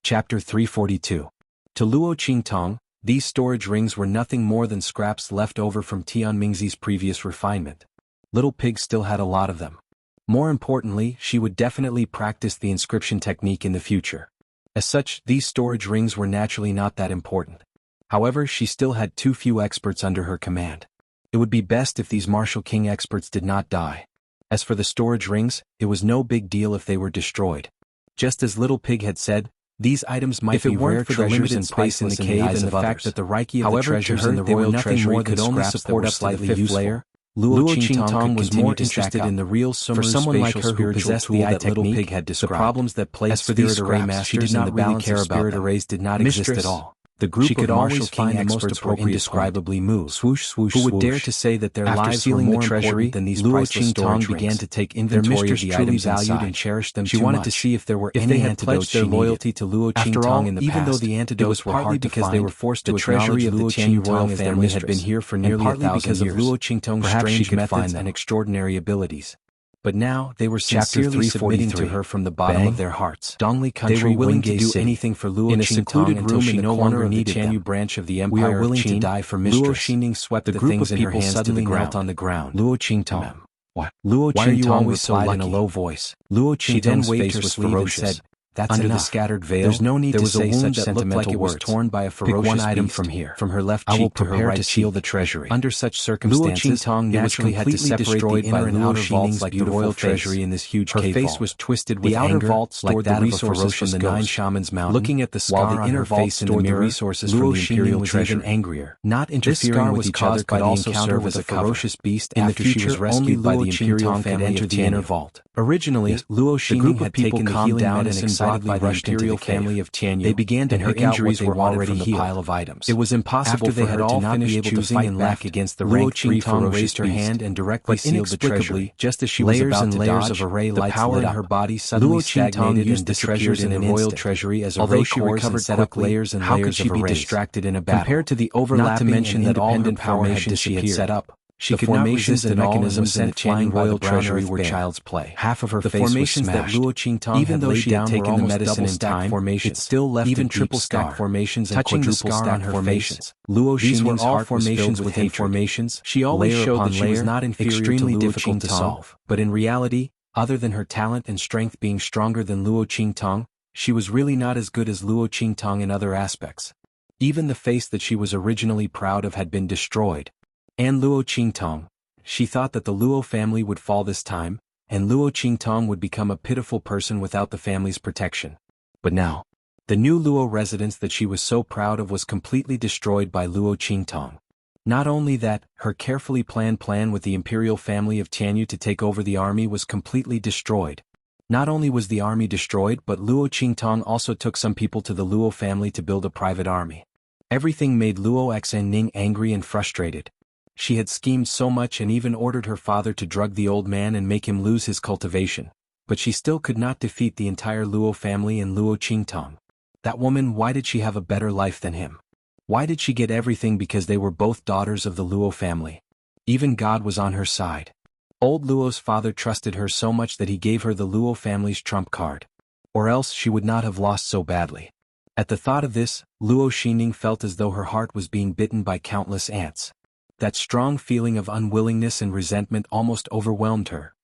Chapter 342. To Luo Qingtong, these storage rings were nothing more than scraps left over from Tianmingzi's previous refinement. Little Pig still had a lot of them. More importantly, she would definitely practice the inscription technique in the future. As such, these storage rings were naturally not that important. However, she still had too few experts under her command. It would be best if these Martial King experts did not die. As for the storage rings, it was no big deal if they were destroyed. Just as Little Pig had said, these items might be rare for the limited space in the cave and the fact that the Reiki of the treasures in the royal treasury could only support up to the fifth layer. Luo Qingtong was more interested in the real Sumeru spatial spiritual tool that Little Pig had described. The problems that plagued Spirit Array Masters and the balance of Spirit Arrays did not exist at all. The group She of could martial always king find the most experts were appropriate indescribably moved. Swoosh, swoosh, Who would dare swoosh. to say that their After lives were sealing the more treasury, important than these Luo priceless Qingtong storage began rings? to take Their inventory mistress of the truly items valued inside. and cherished them She too wanted much. to see if there were If any they had antidotes pledged their she needed. loyalty to Luo After all, Qingtong in the even though past, the it antidotes was were partly hard to because find, they were forced to the acknowledge treasury of the Luo Tianyu royal Qingtong as their family mistress, had been here for and nearly partly 1,000 because of years. Luo Qingtong's Perhaps she strange could methods find and them. extraordinary abilities. But now they were Chapter sincerely submitting to 343. her from the bottom Bang. of their hearts. Dongli They country, were willing to Wingay do City. anything for Luo In a Qingtong secluded until room she in the no corner longer of the needed Tianyu them. branch of the We are Empire of willing to Qin, die for Luo mistress. Xingning swept The the group things of in her people hands to the suddenly ground. knelt on the ground. Luo Qingtong. What? Luo Why are you Qingtong always so replied in a lucky? low voice. Luo She then Qingtong's waved face her was sleeve ferocious. and said, "That's Under enough. the scattered veil, There's no need there to was a say wound such that looked like sentimental it was words. torn by a Pick ferocious one item beast. from here. From her left I will cheek to her prepare right to seal cheek. the treasury." Under such Luo circumstances, Qingtong it was naturally had to completely separate destroyed the inner by and Luo outer vaults Xingning's like the beautiful royal face. treasury in this huge Her cave face vault. was twisted with The outer anger, vault like stored that the of a resources from ferocious the 9 ghost. Shamans Mountain, Looking at the while scar the on inner her vault face in the stored the mirror, resources Luo from the Xingning imperial was treasury. even angrier. Not This interfering scar with was each other caused by could the also encounter serve with as a a cover. ferocious beast In the after she was future, only rescued by Luo the imperial Qingtong could family enter of the inner Tianyu. vault. Originally, Yes, Luo the Xingning group of had people taken the calmed healing down and medicine brought excitedly by the rushed into imperial the family family of Tianyu. They began to and pick pick out what injuries they were wanted already from the healed. pile of items. It was impossible After for they her had to all not be finished able to choosing fight and back left, against the Luo rank 3 Qingtong ferocious raised her beast. hand and directly But sealed the inexplicably, treasury. just as she was Layers about and to layers dodge, of array the lights power lit in up. her body suddenly Luo Qingtong stagnated used and the treasures disappeared in in the an royal instant. treasury as Although array she cores recovered and set up quickly, layers and how could layers she of be arrays. distracted in a battle? Compared to the Not to overlapping mention and that all her independent power had formations she had disappeared. set up, She the could not formations resist and at all and mechanisms was in the sent flying Tianyu by the royal brown treasury earth were bear. child's play. Half of her The face was formations that smashed. Luo Qingtong Even had though laid she had down taken were the almost medicine in double-stack time, formations, it still left even a deep triple-stack scar. formations and Touching the quadruple scar stack on her formations. face, Luo These were Xingning's all heart was filled formations with within hatred. formations, She always layer showed upon that she was layer, not inferior extremely to Luo difficult to Qingtong, solve. But in reality, other than her talent and strength being stronger than Luo Qingtong, she was really not as good as Luo Qingtong in other aspects. Even the face that she was originally proud of had been destroyed. And Luo Qingtong, she thought that the Luo family would fall this time, and Luo Qingtong would become a pitiful person without the family's protection. But now, the new Luo residence that she was so proud of was completely destroyed by Luo Qingtong. Not only that, her carefully planned plan with the imperial family of Tianyu to take over the army was completely destroyed. Not only was the army destroyed, but Luo Qingtong also took some people to the Luo family to build a private army. Everything made Luo Xingning angry and frustrated. She had schemed so much and even ordered her father to drug the old man and make him lose his cultivation. But she still could not defeat the entire Luo family and Luo Qingtong. That woman, why did she have a better life than him? Why did she get everything because they were both daughters of the Luo family? Even God was on her side. Old Luo's father trusted her so much that he gave her the Luo family's trump card. Or else she would not have lost so badly. At the thought of this, Luo Xingning felt as though her heart was being bitten by countless ants. That strong feeling of unwillingness and resentment almost overwhelmed her.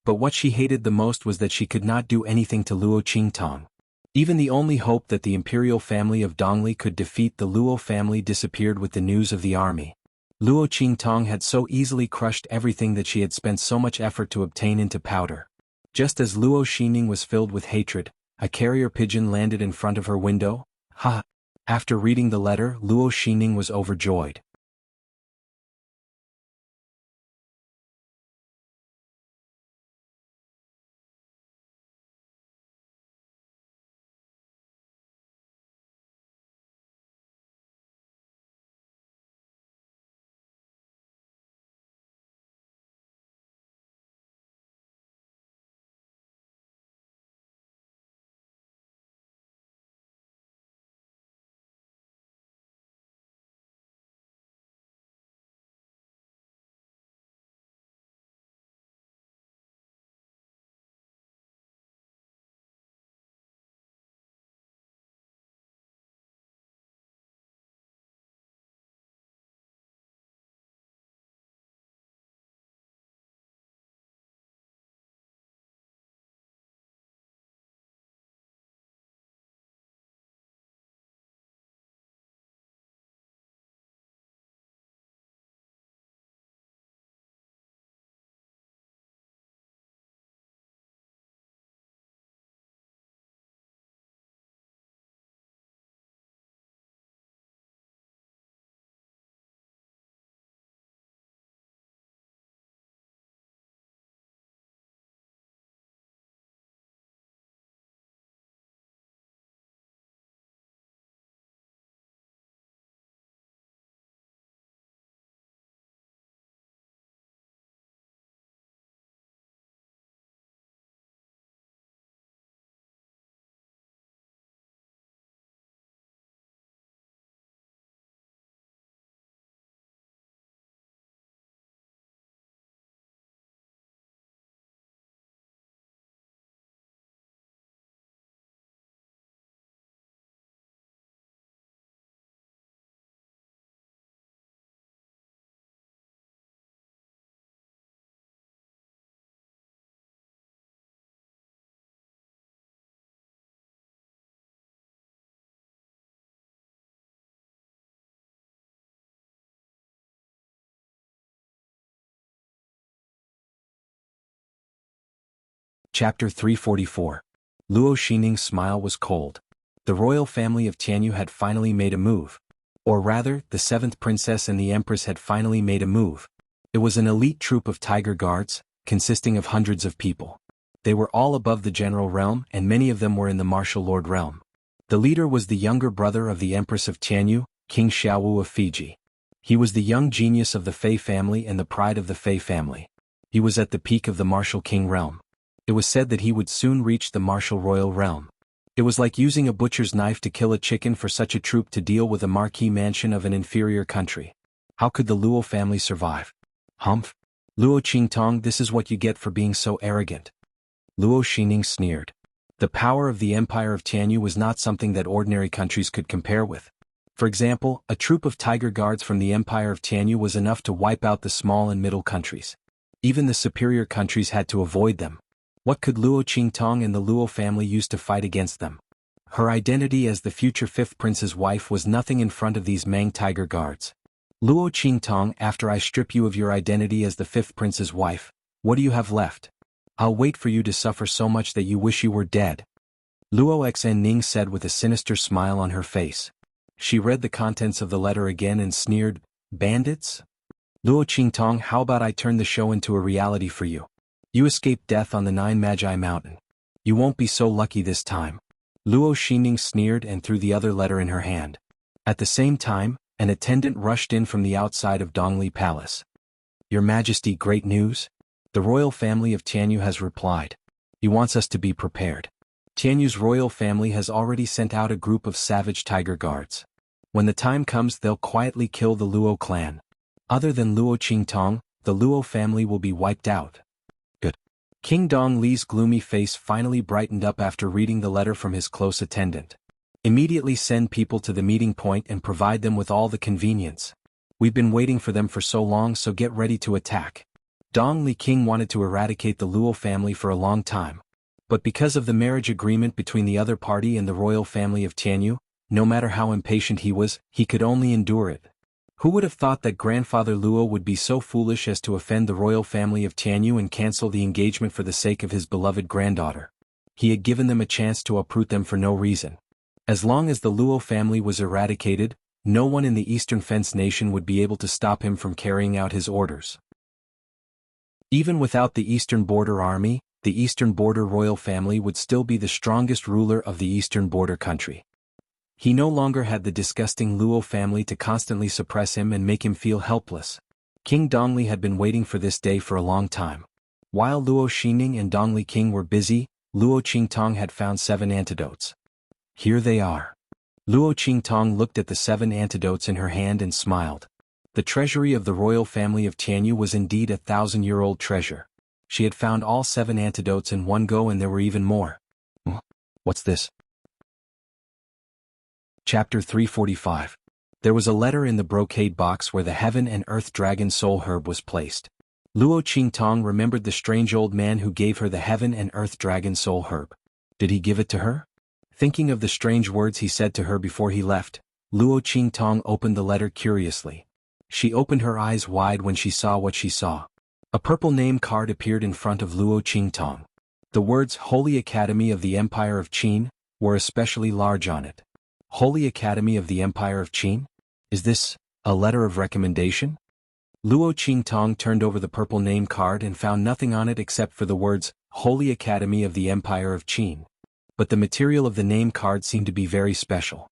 But what she hated the most was that she could not do anything to Luo Qingtong. Even the only hope that the imperial family of Dongli could defeat the Luo family disappeared with the news of the army. Luo Qingtong had so easily crushed everything that she had spent so much effort to obtain into powder. Just as Luo Xingning was filled with hatred, a carrier pigeon landed in front of her window. Ha! After reading the letter, Luo Xingning was overjoyed. Chapter 344. Luo Xining's smile was cold. The royal family of Tianyu had finally made a move. Or rather, the 7th princess and the empress had finally made a move. It was an elite troop of tiger guards, consisting of hundreds of people. They were all above the general realm and many of them were in the martial lord realm. The leader was the younger brother of the empress of Tianyu, King Xiaowu of Fiji. He was the young genius of the Fei family and the pride of the Fei family. He was at the peak of the martial king realm. It was said that he would soon reach the martial royal realm. It was like using a butcher's knife to kill a chicken for such a troop to deal with a marquee mansion of an inferior country. How could the Luo family survive? Humph! Luo Qingtong, this is what you get for being so arrogant. Luo Xining sneered. The power of the Empire of Tianyu was not something that ordinary countries could compare with. For example, a troop of tiger guards from the Empire of Tianyu was enough to wipe out the small and middle countries. Even the superior countries had to avoid them. What could Luo Qingtong and the Luo family use to fight against them? Her identity as the future 5th prince's wife was nothing in front of these Mang tiger guards. Luo Qingtong, after I strip you of your identity as the 5th prince's wife, what do you have left? I'll wait for you to suffer so much that you wish you were dead. Luo Xinning said with a sinister smile on her face. She read the contents of the letter again and sneered, bandits? Luo Qingtong, how about I turn the show into a reality for you? You escaped death on the 9 Magi Mountain. You won't be so lucky this time. Luo Xining sneered and threw the other letter in her hand. At the same time, an attendant rushed in from the outside of Dongli Palace. Your Majesty, great news? The royal family of Tianyu has replied. He wants us to be prepared. Tianyu's royal family has already sent out a group of savage tiger guards. When the time comes, they'll quietly kill the Luo clan. Other than Luo Qingtong, the Luo family will be wiped out. Good. King Dong Li's gloomy face finally brightened up after reading the letter from his close attendant. Immediately send people to the meeting point and provide them with all the convenience. We've been waiting for them for so long, so get ready to attack. Dong Li King wanted to eradicate the Luo family for a long time. But because of the marriage agreement between the other party and the royal family of Tianyu, no matter how impatient he was, he could only endure it. Who would have thought that Grandfather Luo would be so foolish as to offend the royal family of Tianyu and cancel the engagement for the sake of his beloved granddaughter? He had given them a chance to uproot them for no reason. As long as the Luo family was eradicated, no one in the Eastern Fence Nation would be able to stop him from carrying out his orders. Even without the Eastern Border Army, the Eastern Border royal family would still be the strongest ruler of the Eastern Border country. He no longer had the disgusting Luo family to constantly suppress him and make him feel helpless. King Dongli had been waiting for this day for a long time. While Luo Xining and Dongli King were busy, Luo Qingtong had found 7 antidotes. Here they are. Luo Qingtong looked at the 7 antidotes in her hand and smiled. The treasury of the royal family of Tianyu was indeed a 1,000-year-old treasure. She had found all 7 antidotes in one go and there were even more. What's this? Chapter 345. There was a letter in the brocade box where the Heaven and Earth Dragon Soul Herb was placed. Luo Qingtong remembered the strange old man who gave her the Heaven and Earth Dragon Soul Herb. Did he give it to her? Thinking of the strange words he said to her before he left, Luo Qingtong opened the letter curiously. She opened her eyes wide when she saw what she saw. A purple name card appeared in front of Luo Qingtong. The words Holy Academy of the Empire of Qin were especially large on it. Holy Academy of the Empire of Qin? Is this a letter of recommendation? Luo Qingtong turned over the purple name card and found nothing on it except for the words Holy Academy of the Empire of Qin. But the material of the name card seemed to be very special.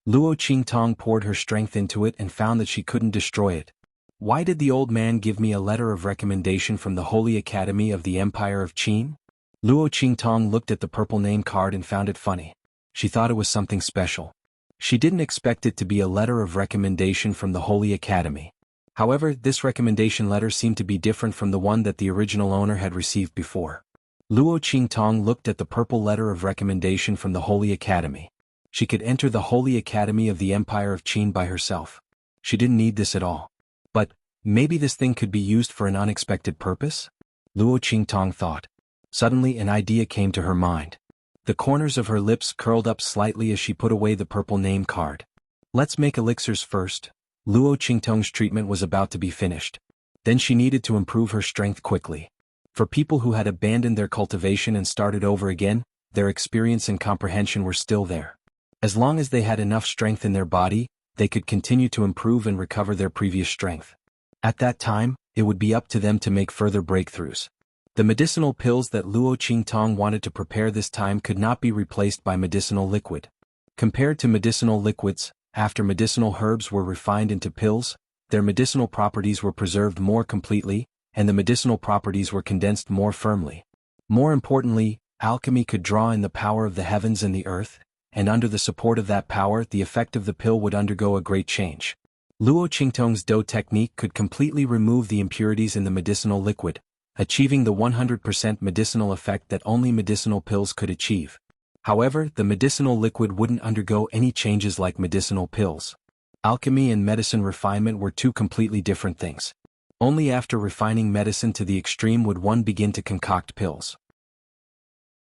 Luo Qingtong poured her strength into it and found that she couldn't destroy it. Why did the old man give me a letter of recommendation from the Holy Academy of the Empire of Qin? Luo Qingtong looked at the purple name card and found it funny. She thought it was something special. She didn't expect it to be a letter of recommendation from the Holy Academy. However, this recommendation letter seemed to be different from the one that the original owner had received before. Luo Qingtong looked at the purple letter of recommendation from the Holy Academy. She could enter the Holy Academy of the Empire of Qin by herself. She didn't need this at all. But, maybe this thing could be used for an unexpected purpose? Luo Qingtong thought. Suddenly an idea came to her mind. The corners of her lips curled up slightly as she put away the purple name card. Let's make elixirs first. Luo Qingtong's treatment was about to be finished. Then she needed to improve her strength quickly. For people who had abandoned their cultivation and started over again, their experience and comprehension were still there. As long as they had enough strength in their body, they could continue to improve and recover their previous strength. At that time, it would be up to them to make further breakthroughs. The medicinal pills that Luo Qingtong wanted to prepare this time could not be replaced by medicinal liquid. Compared to medicinal liquids, after medicinal herbs were refined into pills, their medicinal properties were preserved more completely, and the medicinal properties were condensed more firmly. More importantly, alchemy could draw in the power of the heavens and the earth, and under the support of that power the effect of the pill would undergo a great change. Luo Qingtong's dough technique could completely remove the impurities in the medicinal liquid, achieving the 100% medicinal effect that only medicinal pills could achieve. However, the medicinal liquid wouldn't undergo any changes like medicinal pills. Alchemy and medicine refinement were two completely different things. Only after refining medicine to the extreme would one begin to concoct pills.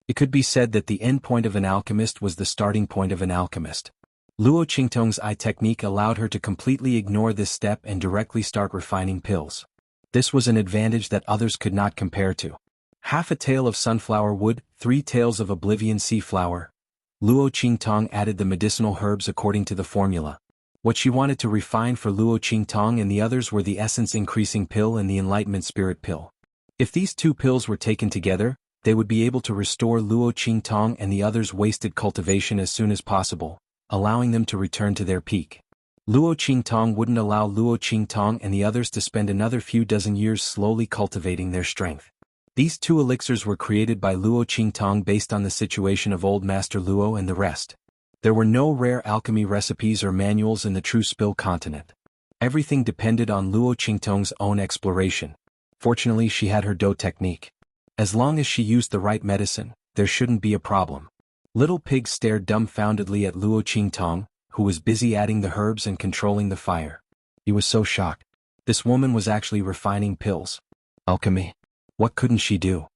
It could be said that the end point of an alchemist was the starting point of an alchemist. Luo Qingtong's eye technique allowed her to completely ignore this step and directly start refining pills. This was an advantage that others could not compare to. Half a tael of sunflower wood, 3 taels of oblivion sea flower. Luo Qingtong added the medicinal herbs according to the formula. What she wanted to refine for Luo Qingtong and the others were the essence increasing pill and the enlightenment spirit pill. If these two pills were taken together, they would be able to restore Luo Qingtong and the others' wasted cultivation as soon as possible, allowing them to return to their peak. Luo Qingtong wouldn't allow Luo Qingtong and the others to spend another few dozen years slowly cultivating their strength. These two elixirs were created by Luo Qingtong based on the situation of Old Master Luo and the rest. There were no rare alchemy recipes or manuals in the True Spill continent. Everything depended on Luo Qingtong's own exploration. Fortunately, she had her dough technique. As long as she used the right medicine, there shouldn't be a problem. Little Pig stared dumbfoundedly at Luo Qingtong, who was busy adding the herbs and controlling the fire. He was so shocked. This woman was actually refining pills. Alchemy. What couldn't she do?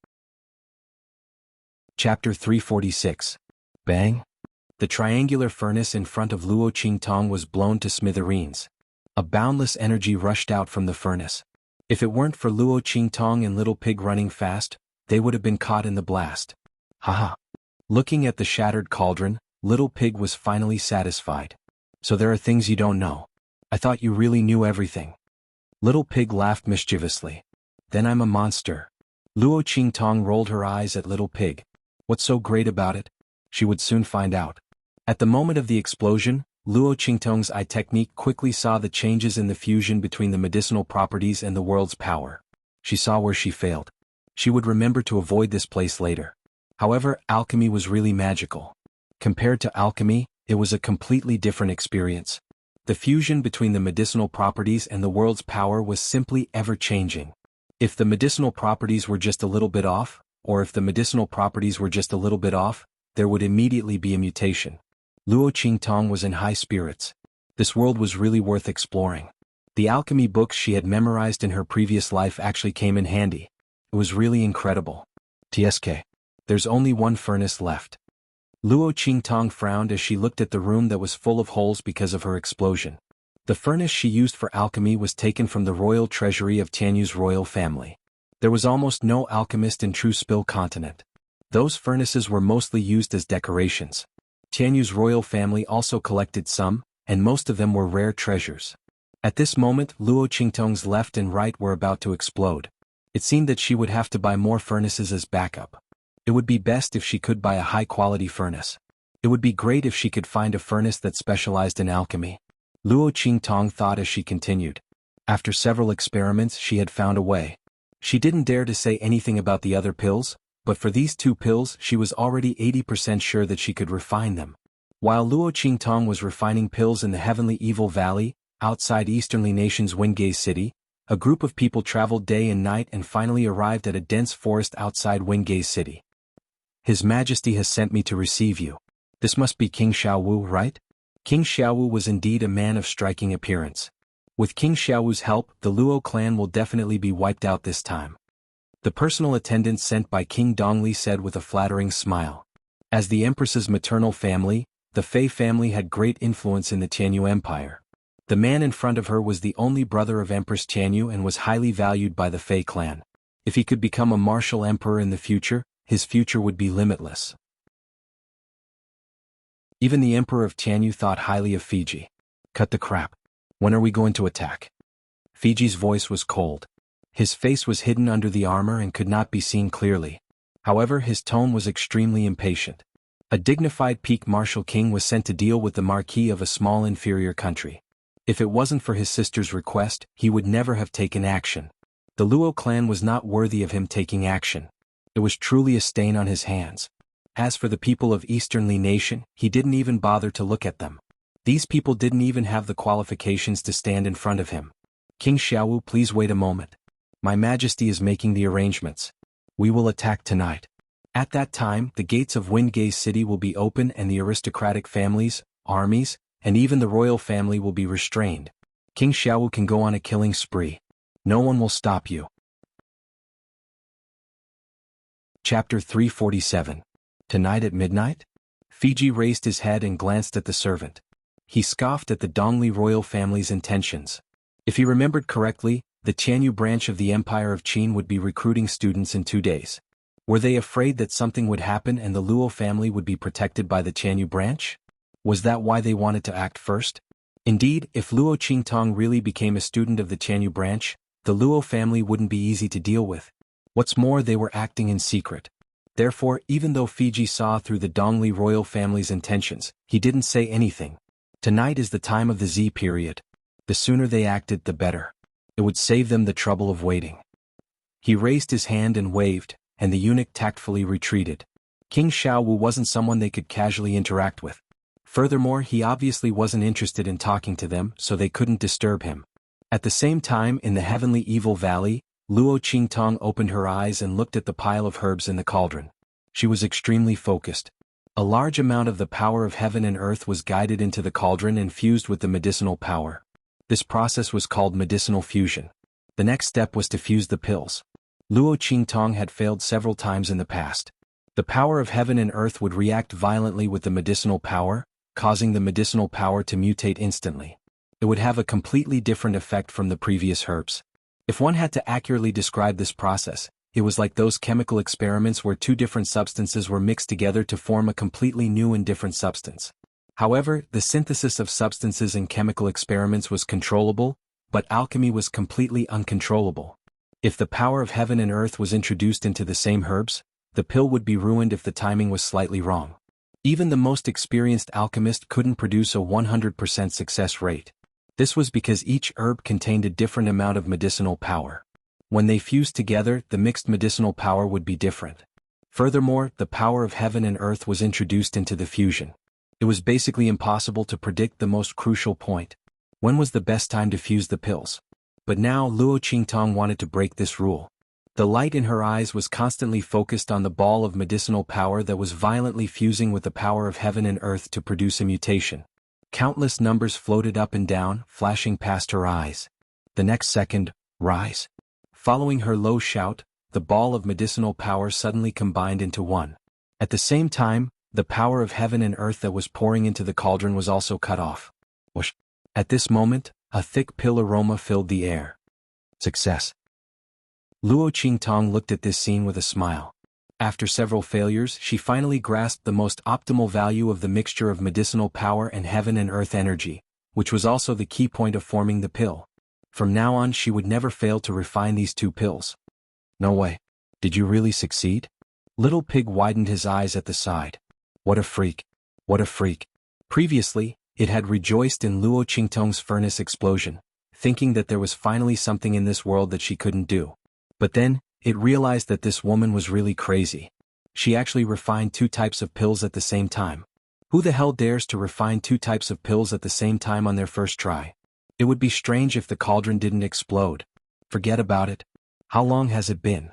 Chapter 346. Bang! The triangular furnace in front of Luo Qingtong was blown to smithereens. A boundless energy rushed out from the furnace. If it weren't for Luo Qingtong and Little Pig running fast, they would have been caught in the blast. Haha. Looking at the shattered cauldron, Little Pig was finally satisfied. So there are things you don't know. I thought you really knew everything. Little Pig laughed mischievously. Then I'm a monster. Luo Qingtong rolled her eyes at Little Pig. What's so great about it? She would soon find out. At the moment of the explosion, Luo Qingtong's eye technique quickly saw the changes in the fusion between the medicinal properties and the world's power. She saw where she failed. She would remember to avoid this place later. However, alchemy was really magical. Compared to alchemy, it was a completely different experience. The fusion between the medicinal properties and the world's power was simply ever-changing. If the medicinal properties were just a little bit off, or if the medicinal properties were just a little bit off, there would immediately be a mutation. Luo Qingtong was in high spirits. This world was really worth exploring. The alchemy books she had memorized in her previous life actually came in handy. It was really incredible. TSK. There's only one furnace left. Luo Qingtong frowned as she looked at the room that was full of holes because of her explosion. The furnace she used for alchemy was taken from the royal treasury of Tianyu's royal family. There was almost no alchemist in True Spill continent. Those furnaces were mostly used as decorations. Tianyu's royal family also collected some, and most of them were rare treasures. At this moment, Luo Qingtong's left and right were about to explode. It seemed that she would have to buy more furnaces as backup. It would be best if she could buy a high-quality furnace. It would be great if she could find a furnace that specialized in alchemy. Luo Qingtong thought as she continued. After several experiments, she had found a way. She didn't dare to say anything about the other pills, but for these two pills she was already 80% sure that she could refine them. While Luo Qingtong was refining pills in the Heavenly Evil Valley, outside Easternly Nation's Wingay City, a group of people traveled day and night and finally arrived at a dense forest outside Wingay City. His Majesty has sent me to receive you. This must be King Xiaowu, right? King Xiaowu was indeed a man of striking appearance. With King Xiaowu's help, the Luo clan will definitely be wiped out this time. The personal attendant sent by King Dongli said with a flattering smile. As the Empress's maternal family, the Fei family had great influence in the Tianyu Empire. The man in front of her was the only brother of Empress Tianyu and was highly valued by the Fei clan. If he could become a martial emperor in the future, his future would be limitless. Even the emperor of Tianyu thought highly of Fiji. Cut the crap. When are we going to attack? Fiji's voice was cold. His face was hidden under the armor and could not be seen clearly. However, his tone was extremely impatient. A dignified peak martial king was sent to deal with the marquis of a small inferior country. If it wasn't for his sister's request, he would never have taken action. The Luo clan was not worthy of him taking action. It was truly a stain on his hands. As for the people of Eastern Li Nation, he didn't even bother to look at them. These people didn't even have the qualifications to stand in front of him. King Xiaowu, please wait a moment. My Majesty is making the arrangements. We will attack tonight. At that time, the gates of Wingate City will be open and the aristocratic families, armies, and even the royal family will be restrained. King Xiaowu can go on a killing spree. No one will stop you. Chapter 347. Tonight at midnight? Fiji raised his head and glanced at the servant. He scoffed at the Dongli royal family's intentions. If he remembered correctly, the Tianyu branch of the Empire of Qin would be recruiting students in 2 days. Were they afraid that something would happen and the Luo family would be protected by the Tianyu branch? Was that why they wanted to act first? Indeed, if Luo Qingtong really became a student of the Tianyu branch, the Luo family wouldn't be easy to deal with. What's more, they were acting in secret. Therefore, even though Fiji saw through the Dongli royal family's intentions, he didn't say anything. Tonight is the time of the Z period. The sooner they acted, the better. It would save them the trouble of waiting. He raised his hand and waved, and the eunuch tactfully retreated. King Xiaowu wasn't someone they could casually interact with. Furthermore, he obviously wasn't interested in talking to them, so they couldn't disturb him. At the same time, in the heavenly evil valley, Luo Qingtong opened her eyes and looked at the pile of herbs in the cauldron. She was extremely focused. A large amount of the power of heaven and earth was guided into the cauldron and fused with the medicinal power. This process was called medicinal fusion. The next step was to fuse the pills. Luo Qingtong had failed several times in the past. The power of heaven and earth would react violently with the medicinal power, causing the medicinal power to mutate instantly. It would have a completely different effect from the previous herbs. If one had to accurately describe this process, it was like those chemical experiments where 2 different substances were mixed together to form a completely new and different substance. However, the synthesis of substances in chemical experiments was controllable, but alchemy was completely uncontrollable. If the power of heaven and earth was introduced into the same herbs, the pill would be ruined if the timing was slightly wrong. Even the most experienced alchemist couldn't produce a 100% success rate. This was because each herb contained a different amount of medicinal power. When they fused together, the mixed medicinal power would be different. Furthermore, the power of heaven and earth was introduced into the fusion. It was basically impossible to predict the most crucial point. When was the best time to fuse the pills? But now Luo Qingtong wanted to break this rule. The light in her eyes was constantly focused on the ball of medicinal power that was violently fusing with the power of heaven and earth to produce a mutation. Countless numbers floated up and down, flashing past her eyes. The next second, rise. Following her low shout, the ball of medicinal power suddenly combined into one. At the same time, the power of heaven and earth that was pouring into the cauldron was also cut off. Whoosh. At this moment, a thick pill aroma filled the air. Success. Luo Qingtong looked at this scene with a smile. After several failures, she finally grasped the most optimal value of the mixture of medicinal power and heaven and earth energy, which was also the key point of forming the pill. From now on, she would never fail to refine these 2 pills. No way. Did you really succeed? Little Pig widened his eyes at the side. What a freak. What a freak. Previously, it had rejoiced in Luo Qingtong's furnace explosion, thinking that there was finally something in this world that she couldn't do. But then, it realized that this woman was really crazy. She actually refined 2 types of pills at the same time. Who the hell dares to refine 2 types of pills at the same time on their first try? It would be strange if the cauldron didn't explode. Forget about it. How long has it been?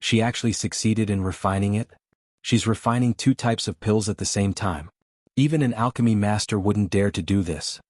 She actually succeeded in refining it? She's refining 2 types of pills at the same time. Even an alchemy master wouldn't dare to do this.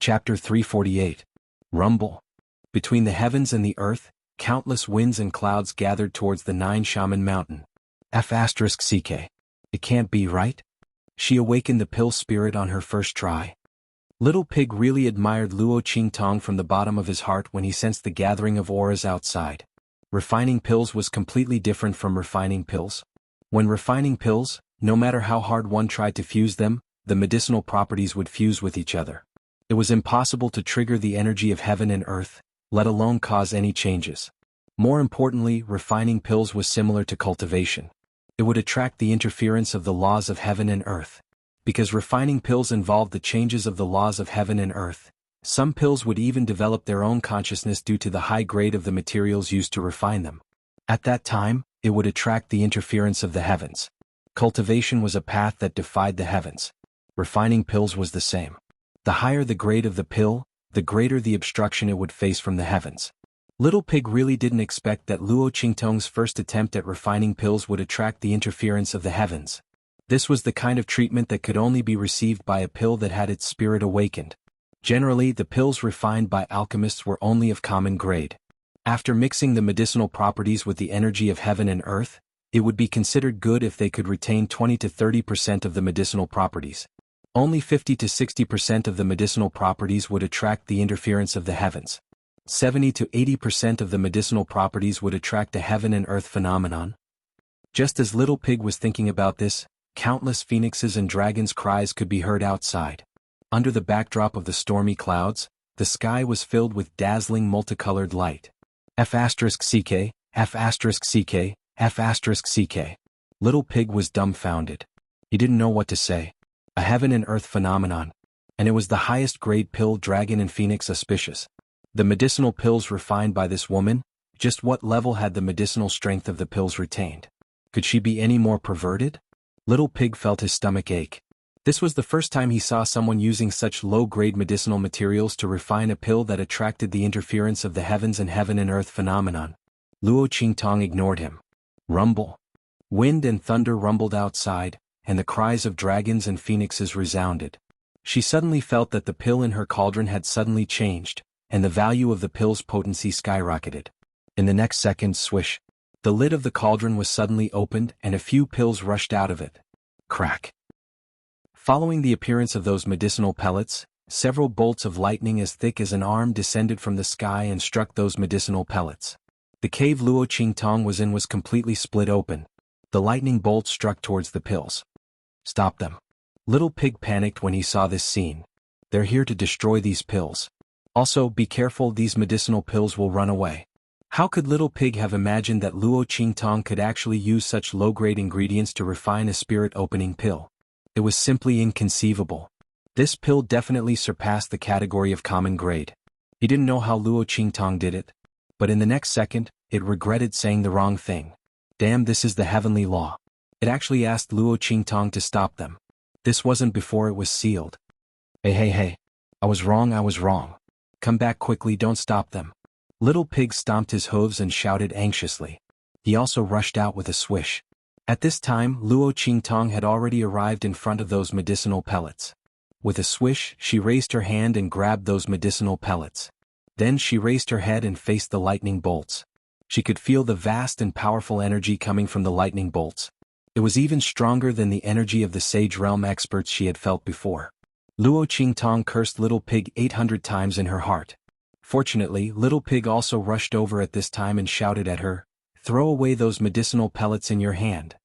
Chapter 348. Rumble. Between the heavens and the earth, countless winds and clouds gathered towards the Nine Shaman Mountain. F***CK. It can't be right? She awakened the pill spirit on her first try. Little Pig really admired Luo Qingtong from the bottom of his heart when he sensed the gathering of auras outside. Refining pills was completely different from refining pills. When refining pills, no matter how hard one tried to fuse them, the medicinal properties would fuse with each other. It was impossible to trigger the energy of heaven and earth, let alone cause any changes. More importantly, refining pills was similar to cultivation. It would attract the interference of the laws of heaven and earth. Because refining pills involved the changes of the laws of heaven and earth, some pills would even develop their own consciousness due to the high grade of the materials used to refine them. At that time, it would attract the interference of the heavens. Cultivation was a path that defied the heavens. Refining pills was the same. The higher the grade of the pill, the greater the obstruction it would face from the heavens. Little Pig really didn't expect that Luo Qingtong's first attempt at refining pills would attract the interference of the heavens. This was the kind of treatment that could only be received by a pill that had its spirit awakened. Generally, the pills refined by alchemists were only of common grade. After mixing the medicinal properties with the energy of heaven and earth, it would be considered good if they could retain 20 to 30% of the medicinal properties. Only 50 to 60% of the medicinal properties would attract the interference of the heavens. 70 to 80% of the medicinal properties would attract a heaven and earth phenomenon. Just as Little Pig was thinking about this, countless phoenixes and dragons' cries could be heard outside. Under the backdrop of the stormy clouds, the sky was filled with dazzling multicolored light. F***CK, F***CK, F***CK. Little Pig was dumbfounded. He didn't know what to say. A heaven and earth phenomenon. And it was the highest grade pill dragon and phoenix auspicious. The medicinal pills refined by this woman, just what level had the medicinal strength of the pills retained? Could she be any more perverted? Little Pig felt his stomach ache. This was the first time he saw someone using such low-grade medicinal materials to refine a pill that attracted the interference of the heavens and heaven and earth phenomenon. Luo Qingtong ignored him. Rumble. Wind and thunder rumbled outside, and the cries of dragons and phoenixes resounded. She suddenly felt that the pill in her cauldron had suddenly changed, and the value of the pill's potency skyrocketed. In the next second, swish. The lid of the cauldron was suddenly opened and a few pills rushed out of it. Crack. Following the appearance of those medicinal pellets, several bolts of lightning as thick as an arm descended from the sky and struck those medicinal pellets. The cave Luo Qingtong was in was completely split open. The lightning bolts struck towards the pills. Stop them. Little Pig panicked when he saw this scene. They're here to destroy these pills. Also, be careful, these medicinal pills will run away. How could Little Pig have imagined that Luo Qingtong could actually use such low-grade ingredients to refine a spirit-opening pill? It was simply inconceivable. This pill definitely surpassed the category of common grade. He didn't know how Luo Qingtong did it, but in the next second, it regretted saying the wrong thing. Damn, this is the heavenly law. It actually asked Luo Qingtong to stop them. This wasn't before it was sealed. Hey. I was wrong. Come back quickly, don't stop them. Little Pig stomped his hooves and shouted anxiously. He also rushed out with a swish. At this time, Luo Qingtong had already arrived in front of those medicinal pellets. With a swish, she raised her hand and grabbed those medicinal pellets. Then she raised her head and faced the lightning bolts. She could feel the vast and powerful energy coming from the lightning bolts. It was even stronger than the energy of the Sage Realm experts she had felt before. Luo Qingtong cursed Little Pig 800 times in her heart. Fortunately, Little Pig also rushed over at this time and shouted at her, "Throw away those medicinal pellets in your hand."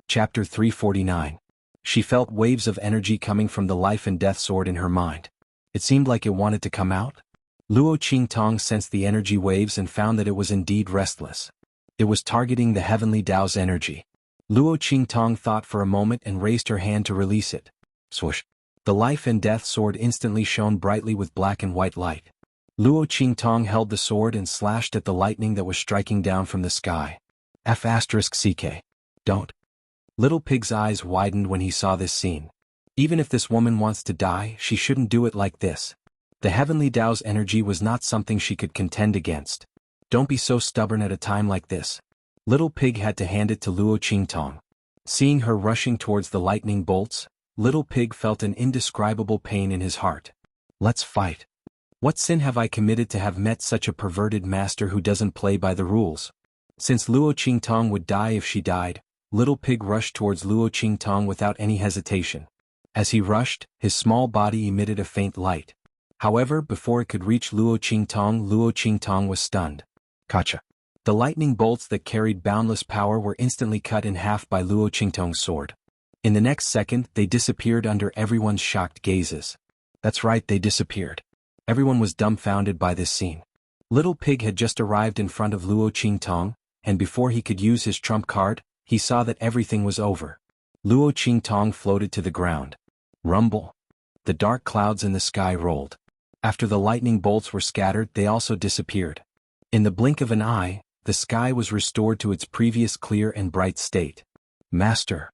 Chapter 349. She felt waves of energy coming from the life and death sword in her mind. It seemed like it wanted to come out. Luo Qingtong sensed the energy waves and found that it was indeed restless. It was targeting the heavenly Tao's energy. Luo Qingtong thought for a moment and raised her hand to release it. Swoosh. The life and death sword instantly shone brightly with black and white light. Luo Qingtong held the sword and slashed at the lightning that was striking down from the sky. F***CK. Don't. Little Pig's eyes widened when he saw this scene. Even if this woman wants to die, she shouldn't do it like this. The heavenly Tao's energy was not something she could contend against. Don't be so stubborn at a time like this. Little Pig had to hand it to Luo Qingtong. Seeing her rushing towards the lightning bolts, Little Pig felt an indescribable pain in his heart. Let's fight. What sin have I committed to have met such a perverted master who doesn't play by the rules? Since Luo Qingtong would die if she died, Little Pig rushed towards Luo Qingtong without any hesitation. As he rushed, his small body emitted a faint light. However, before it could reach Luo Qingtong was stunned. Gotcha. The lightning bolts that carried boundless power were instantly cut in half by Luo Qingtong's sword. In the next second, they disappeared under everyone's shocked gazes. That's right, they disappeared. Everyone was dumbfounded by this scene. Little Pig had just arrived in front of Luo Qingtong, and before he could use his trump card, he saw that everything was over. Luo Qingtong floated to the ground. Rumble. The dark clouds in the sky rolled. After the lightning bolts were scattered, they also disappeared. In the blink of an eye, the sky was restored to its previous clear and bright state. Master.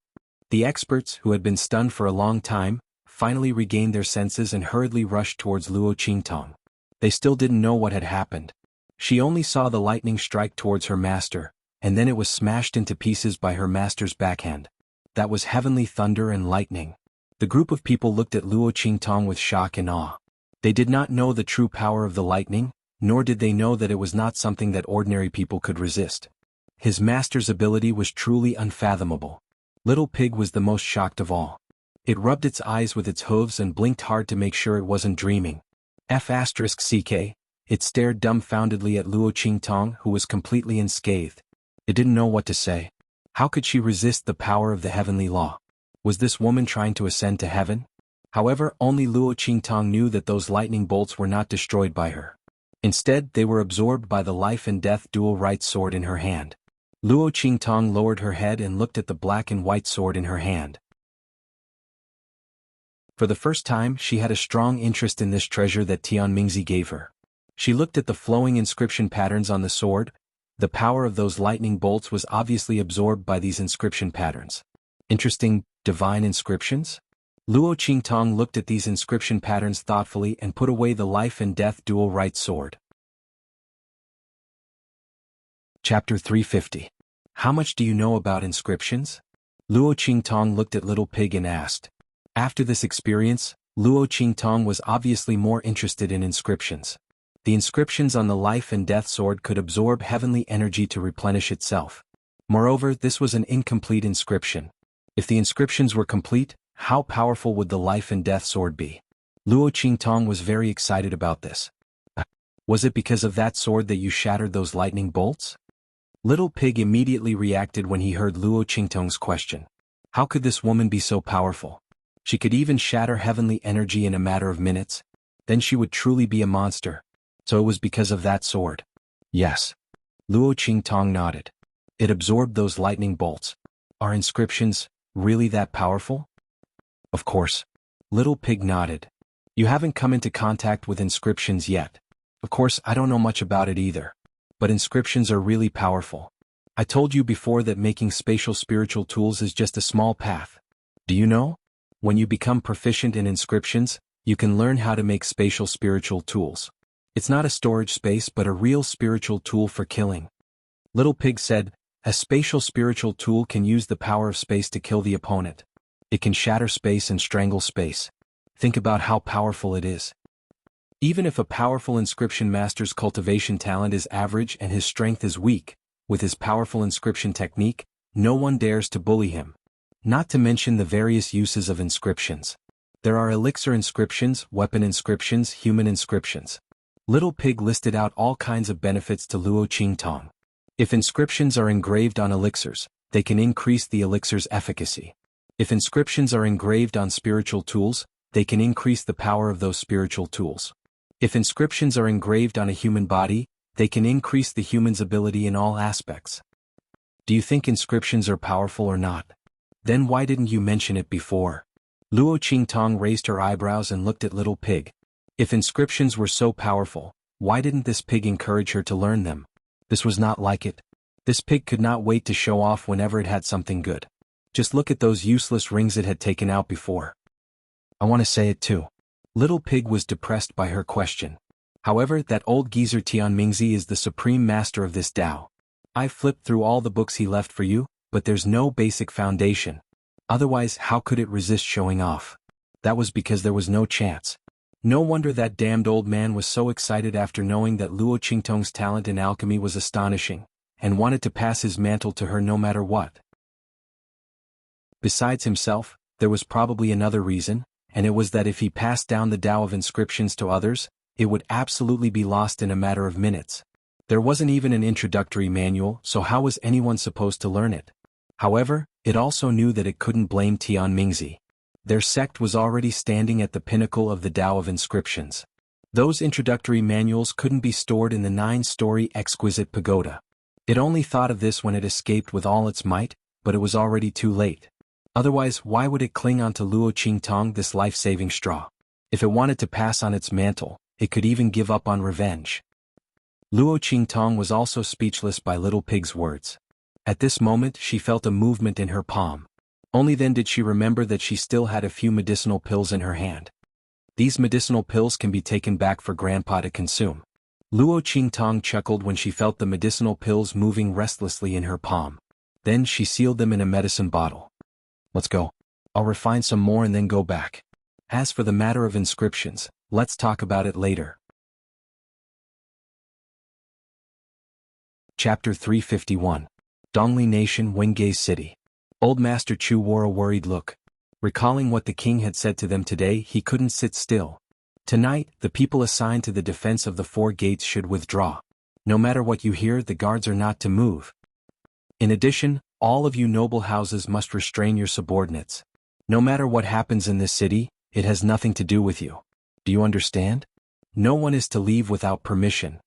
The experts, who had been stunned for a long time, finally regained their senses and hurriedly rushed towards Luo Qingtong. They still didn't know what had happened. She only saw the lightning strike towards her master, and then it was smashed into pieces by her master's backhand. That was heavenly thunder and lightning. The group of people looked at Luo Qingtong with shock and awe. They did not know the true power of the lightning, nor did they know that it was not something that ordinary people could resist. His master's ability was truly unfathomable. Little Pig was the most shocked of all. It rubbed its eyes with its hooves and blinked hard to make sure it wasn't dreaming. F***ck, it stared dumbfoundedly at Luo Qingtong, who was completely unscathed. It didn't know what to say. How could she resist the power of the heavenly law? Was this woman trying to ascend to heaven? However, only Luo Qingtong knew that those lightning bolts were not destroyed by her. Instead, they were absorbed by the life and death dual right sword in her hand. Luo Qingtong lowered her head and looked at the black and white sword in her hand. For the first time, she had a strong interest in this treasure that Tianmingzi gave her. She looked at the flowing inscription patterns on the sword. The power of those lightning bolts was obviously absorbed by these inscription patterns. Interesting, divine inscriptions? Luo Qingtong looked at these inscription patterns thoughtfully and put away the life and death dual right sword. Chapter 350. How much do you know about inscriptions? Luo Qingtong looked at Little Pig and asked. After this experience, Luo Qingtong was obviously more interested in inscriptions. The inscriptions on the life and death sword could absorb heavenly energy to replenish itself. Moreover, this was an incomplete inscription. If the inscriptions were complete, how powerful would the life and death sword be? Luo Qingtong was very excited about this. Was it because of that sword that you shattered those lightning bolts? Little Pig immediately reacted when he heard Luo Qingtong's question. How could this woman be so powerful? She could even shatter heavenly energy in a matter of minutes. Then she would truly be a monster. So it was because of that sword. Yes. Luo Qingtong nodded. It absorbed those lightning bolts. Are inscriptions really that powerful? Of course. Little Pig nodded. You haven't come into contact with inscriptions yet. Of course, I don't know much about it either. But inscriptions are really powerful. I told you before that making spatial spiritual tools is just a small path. Do you know? When you become proficient in inscriptions, you can learn how to make spatial spiritual tools. It's not a storage space but a real spiritual tool for killing. Little Pig said, a spatial spiritual tool can use the power of space to kill the opponent. It can shatter space and strangle space. Think about how powerful it is. Even if a powerful inscription master's cultivation talent is average and his strength is weak, with his powerful inscription technique, no one dares to bully him. Not to mention the various uses of inscriptions. There are elixir inscriptions, weapon inscriptions, human inscriptions. Little Pig listed out all kinds of benefits to Luo Qingtong. If inscriptions are engraved on elixirs, they can increase the elixir's efficacy. If inscriptions are engraved on spiritual tools, they can increase the power of those spiritual tools. If inscriptions are engraved on a human body, they can increase the human's ability in all aspects. Do you think inscriptions are powerful or not? Then why didn't you mention it before? Luo Qingtong raised her eyebrows and looked at Little Pig. If inscriptions were so powerful, why didn't this pig encourage her to learn them? This was not like it. This pig could not wait to show off whenever it had something good. Just look at those useless rings it had taken out before. I want to say it too. Little Pig was depressed by her question. However, that old geezer Tianmingzi is the supreme master of this Tao. I flipped through all the books he left for you, but there's no basic foundation. Otherwise, how could it resist showing off? That was because there was no chance. No wonder that damned old man was so excited after knowing that Luo Qingtong's talent in alchemy was astonishing, and wanted to pass his mantle to her no matter what. Besides himself, there was probably another reason, and it was that if he passed down the Tao of inscriptions to others, it would absolutely be lost in a matter of minutes. There wasn't even an introductory manual, so how was anyone supposed to learn it? However, it also knew that it couldn't blame Tianmingzi. Their sect was already standing at the pinnacle of the Tao of inscriptions. Those introductory manuals couldn't be stored in the 9-story exquisite pagoda. It only thought of this when it escaped with all its might, but it was already too late. Otherwise, why would it cling onto Luo Qingtong, this life-saving straw? If it wanted to pass on its mantle, it could even give up on revenge. Luo Qingtong was also speechless by Little Pig's words. At this moment she felt a movement in her palm. Only then did she remember that she still had a few medicinal pills in her hand. These medicinal pills can be taken back for Grandpa to consume. Luo Qingtong chuckled when she felt the medicinal pills moving restlessly in her palm. Then she sealed them in a medicine bottle. Let's go. I'll refine some more and then go back. As for the matter of inscriptions, let's talk about it later. Chapter 351. Dongli Nation, Wengay City. Old Master Chu wore a worried look. Recalling what the king had said to them today, he couldn't sit still. Tonight, the people assigned to the defense of the 4 gates should withdraw. No matter what you hear, the guards are not to move. In addition, all of you noble houses must restrain your subordinates. No matter what happens in this city, it has nothing to do with you. Do you understand? No one is to leave without permission.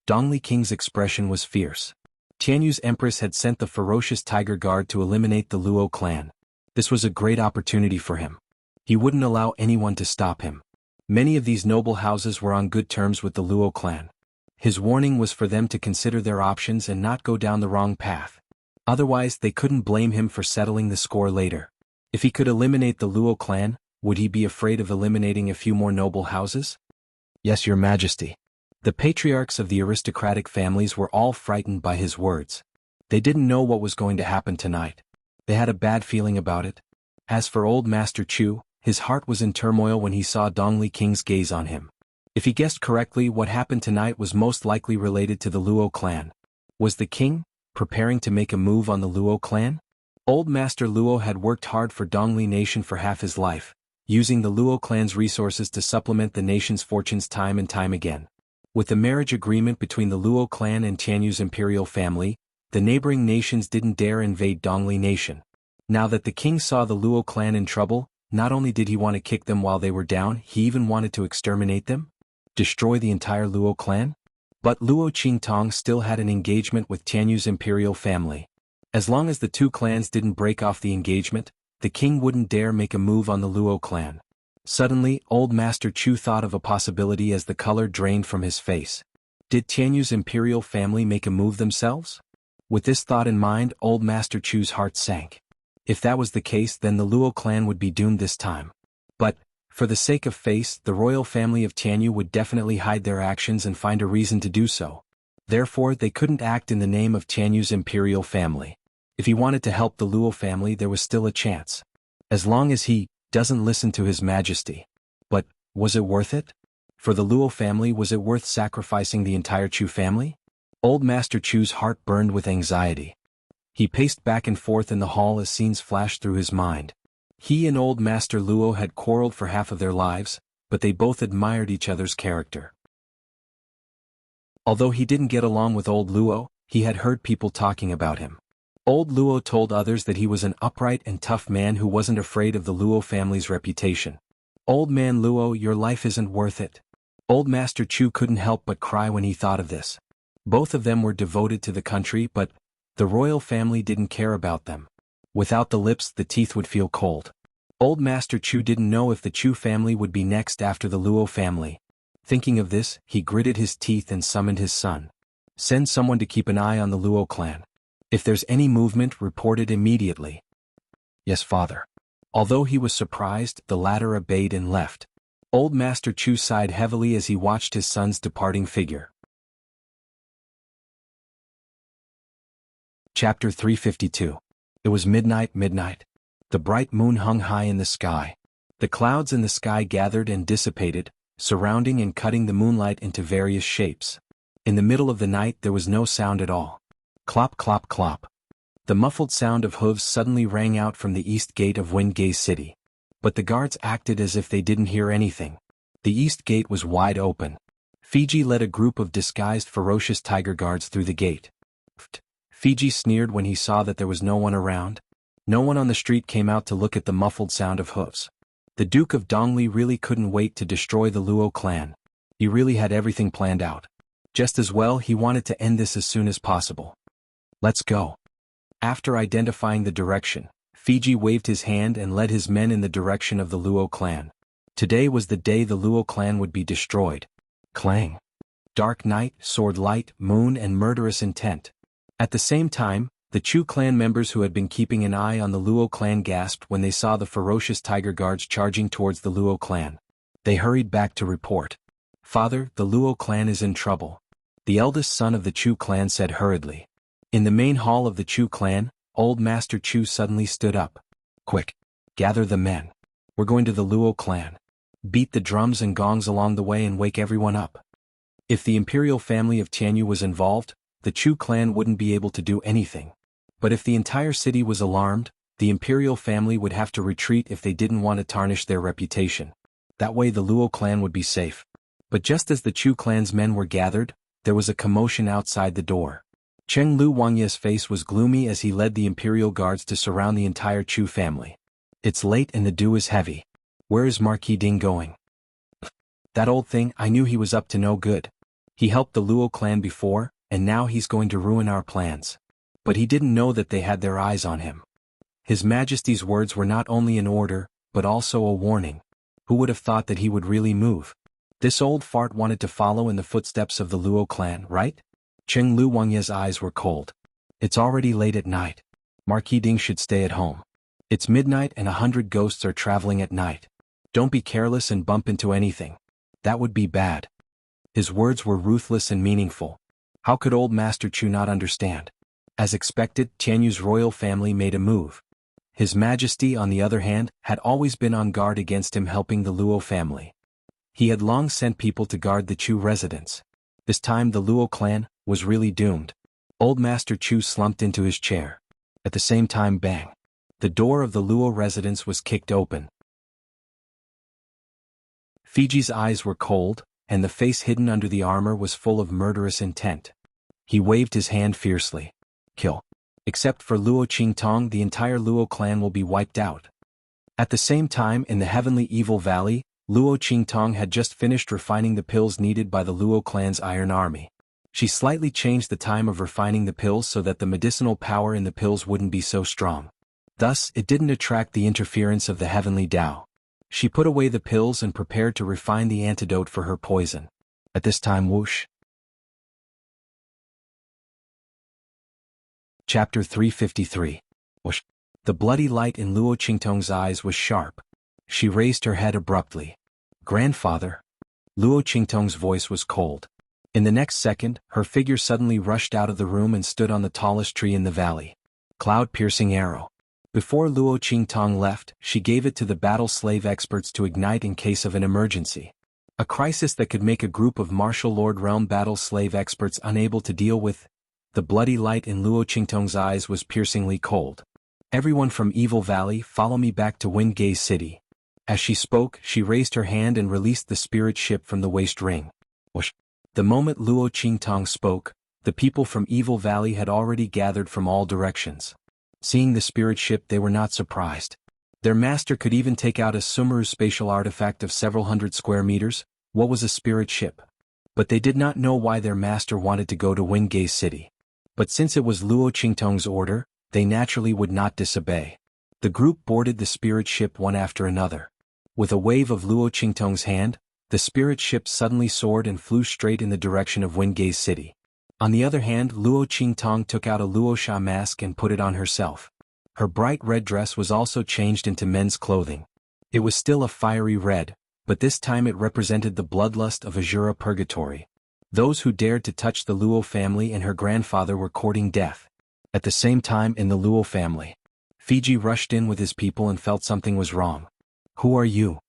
Dongli King's expression was fierce. Tianyu's empress had sent the ferocious Tiger Guard to eliminate the Luo clan. This was a great opportunity for him. He wouldn't allow anyone to stop him. Many of these noble houses were on good terms with the Luo clan. His warning was for them to consider their options and not go down the wrong path. Otherwise, they couldn't blame him for settling the score later. If he could eliminate the Luo clan, would he be afraid of eliminating a few more noble houses? Yes, Your Majesty. The patriarchs of the aristocratic families were all frightened by his words. They didn't know what was going to happen tonight. They had a bad feeling about it. As for old Master Chu, his heart was in turmoil when he saw Dongli King's gaze on him. If he guessed correctly, what happened tonight was most likely related to the Luo clan. Was the king preparing to make a move on the Luo clan? Old Master Luo had worked hard for Dongli Nation for half his life, using the Luo clan's resources to supplement the nation's fortunes time and time again. With the marriage agreement between the Luo clan and Tianyu's imperial family, the neighboring nations didn't dare invade Dongli Nation. Now that the king saw the Luo clan in trouble, not only did he want to kick them while they were down, he even wanted to exterminate them? Destroy the entire Luo clan? But Luo Qingtong still had an engagement with Tianyu's imperial family. As long as the 2 clans didn't break off the engagement, the king wouldn't dare make a move on the Luo clan. Suddenly, old Master Chu thought of a possibility as the color drained from his face. Did Tianyu's imperial family make a move themselves? With this thought in mind, old Master Chu's heart sank. If that was the case, then the Luo clan would be doomed this time. But, for the sake of face, the royal family of Tianyu would definitely hide their actions and find a reason to do so. Therefore, they couldn't act in the name of Tianyu's imperial family. If he wanted to help the Luo family, there was still a chance. As long as he doesn't listen to His Majesty. But, was it worth it? For the Luo family, was it worth sacrificing the entire Chu family? Old Master Chu's heart burned with anxiety. He paced back and forth in the hall as scenes flashed through his mind. He and old Master Luo had quarreled for half of their lives, but they both admired each other's character. Although he didn't get along with old Luo, he had heard people talking about him. Old Luo told others that he was an upright and tough man who wasn't afraid of the Luo family's reputation. Old man Luo, your life isn't worth it. Old Master Chu couldn't help but cry when he thought of this. Both of them were devoted to the country, but the royal family didn't care about them. Without the lips, the teeth would feel cold. Old Master Chu didn't know if the Chu family would be next after the Luo family. Thinking of this, he gritted his teeth and summoned his son. Send someone to keep an eye on the Luo clan. If there's any movement, report it immediately. Yes, father. Although he was surprised, the latter obeyed and left. Old Master Chu sighed heavily as he watched his son's departing figure. Chapter 352. It was midnight. The bright moon hung high in the sky. The clouds in the sky gathered and dissipated, surrounding and cutting the moonlight into various shapes. In the middle of the night there was no sound at all. Clop clop clop. The muffled sound of hooves suddenly rang out from the east gate of Wingay City. But the guards acted as if they didn't hear anything. The east gate was wide open. Fiji led a group of disguised ferocious tiger guards through the gate. Fiji sneered when he saw that there was no one around. No one on the street came out to look at the muffled sound of hooves. The Duke of Dongli really couldn't wait to destroy the Luo clan. He really had everything planned out. Just as well he wanted to end this as soon as possible. Let's go. After identifying the direction, Fiji waved his hand and led his men in the direction of the Luo clan. Today was the day the Luo clan would be destroyed. Clang. Dark night, sword light, moon and murderous intent. At the same time, the Chu clan members who had been keeping an eye on the Luo clan gasped when they saw the ferocious tiger guards charging towards the Luo clan. They hurried back to report. Father, the Luo clan is in trouble. The eldest son of the Chu clan said hurriedly. In the main hall of the Chu clan, old Master Chu suddenly stood up. Quick! Gather the men. We're going to the Luo clan. Beat the drums and gongs along the way and wake everyone up. If the imperial family of Tianyu was involved, the Chu clan wouldn't be able to do anything. But if the entire city was alarmed, the imperial family would have to retreat if they didn't want to tarnish their reputation. That way the Luo clan would be safe. But just as the Chu clan's men were gathered, there was a commotion outside the door. Cheng Lu Wangye's face was gloomy as he led the imperial guards to surround the entire Chu family. It's late and the dew is heavy. Where is Marquis Ding going? That old thing, I knew he was up to no good. He helped the Luo clan before, and now he's going to ruin our plans. But he didn't know that they had their eyes on him. His Majesty's words were not only an order, but also a warning. Who would have thought that he would really move? This old fart wanted to follow in the footsteps of the Luo clan, right? Cheng Lu Wangye's eyes were cold. It's already late at night. Marquis Ding should stay at home. It's midnight and 100 ghosts are traveling at night. Don't be careless and bump into anything. That would be bad. His words were ruthless and meaningful. How could old Master Chu not understand? As expected, Tianyu's royal family made a move. His Majesty, on the other hand, had always been on guard against him helping the Luo family. He had long sent people to guard the Chu residence. This time the Luo clan was really doomed. Old Master Chu slumped into his chair. At the same time, bang. The door of the Luo residence was kicked open. Fiji's eyes were cold, and the face hidden under the armor was full of murderous intent. He waved his hand fiercely. Kill. Except for Luo Qingtong, the entire Luo clan will be wiped out. At the same time, in the Heavenly Evil Valley, Luo Qingtong had just finished refining the pills needed by the Luo clan's Iron Army. She slightly changed the time of refining the pills so that the medicinal power in the pills wouldn't be so strong. Thus, it didn't attract the interference of the Heavenly Tao. She put away the pills and prepared to refine the antidote for her poison. At this time, whoosh. Chapter 353. Whoosh. The bloody light in Luo Qingtong's eyes was sharp. She raised her head abruptly. Grandfather. Luo Qingtong's voice was cold. In the next second, her figure suddenly rushed out of the room and stood on the tallest tree in the valley. Cloud-piercing arrow. Before Luo Qingtong left, she gave it to the battle slave experts to ignite in case of an emergency. A crisis that could make a group of martial lord realm battle slave experts unable to deal with. The bloody light in Luo Qingtong's eyes was piercingly cold. Everyone from Evil Valley, follow me back to Wingay City. As she spoke, she raised her hand and released the spirit ship from the waist ring. Whoosh. The moment Luo Qingtong spoke, the people from Evil Valley had already gathered from all directions. Seeing the spirit ship, they were not surprised. Their master could even take out a Sumeru spatial artifact of several hundred square meters. What was a spirit ship? But they did not know why their master wanted to go to Wingay City. But since it was Luo Qingtong's order, they naturally would not disobey. The group boarded the spirit ship one after another. With a wave of Luo Qingtong's hand, the spirit ship suddenly soared and flew straight in the direction of Wingay City. On the other hand, Luo Qingtong took out a Luosha mask and put it on herself. Her bright red dress was also changed into men's clothing. It was still a fiery red, but this time it represented the bloodlust of Azura Purgatory. Those who dared to touch the Luo family and her grandfather were courting death. At the same time in the Luo family, Fiji rushed in with his people and felt something was wrong. Who are you?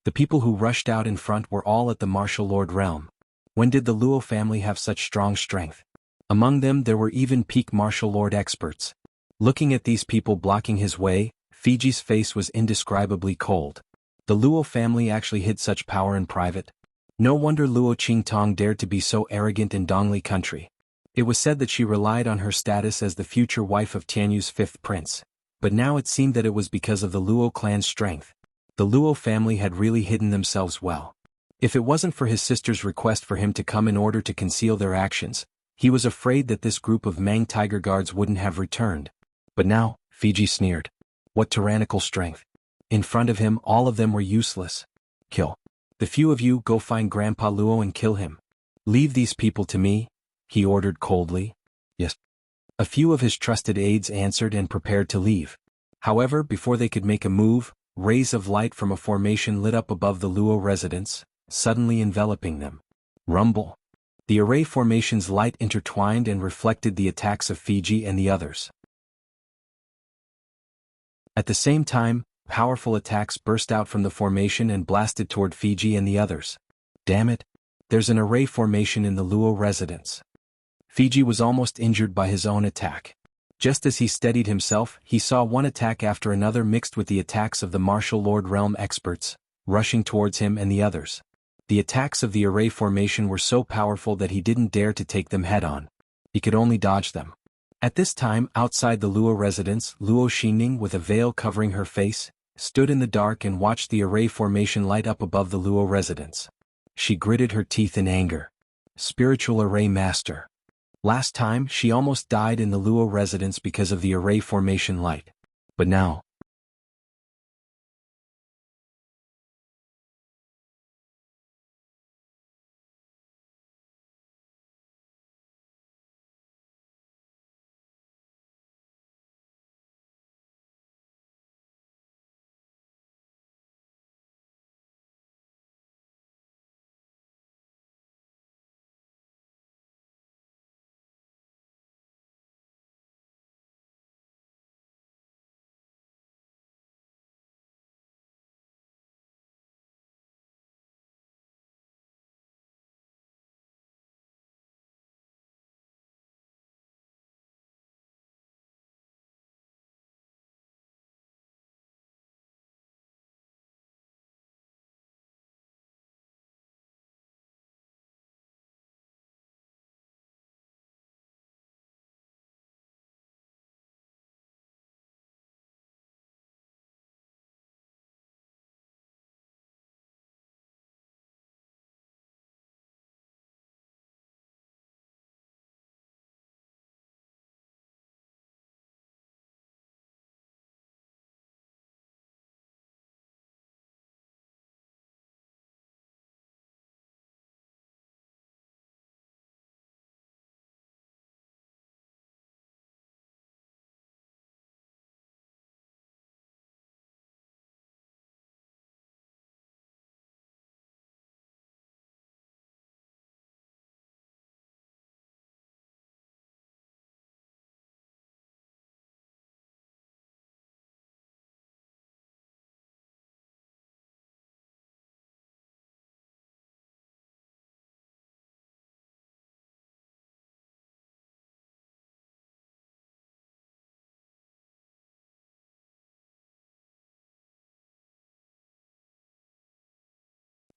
The people who rushed out in front were all at the martial lord realm. When did the Luo family have such strong strength? Among them there were even peak martial lord experts. Looking at these people blocking his way, Fiji's face was indescribably cold. The Luo family actually hid such power in private. No wonder Luo Qingtong dared to be so arrogant in Dongli country. It was said that she relied on her status as the future wife of Tianyu's fifth prince. But now it seemed that it was because of the Luo clan's strength. The Luo family had really hidden themselves well. If it wasn't for his sister's request for him to come in order to conceal their actions, he was afraid that this group of Mang tiger guards wouldn't have returned. But now, Fiji sneered. What tyrannical strength. In front of him all of them were useless. Kill. The few of you go find Grandpa Luo and kill him. Leave these people to me, he ordered coldly. Yes. A few of his trusted aides answered and prepared to leave. However, before they could make a move, rays of light from a formation lit up above the Luo residence, suddenly enveloping them. Rumble. The array formation's light intertwined and reflected the attacks of Fiji and the others. At the same time, powerful attacks burst out from the formation and blasted toward Fiji and the others. Damn it! There's an array formation in the Luo residence. Fiji was almost injured by his own attack. Just as he steadied himself, he saw one attack after another mixed with the attacks of the martial lord realm experts, rushing towards him and the others. The attacks of the array formation were so powerful that he didn't dare to take them head-on. He could only dodge them. At this time, outside the Luo residence, Luo Xingning, with a veil covering her face, stood in the dark and watched the array formation light up above the Luo residence. She gritted her teeth in anger. Spiritual Array Master. Last time, she almost died in the Luo residence because of the array formation light. But now...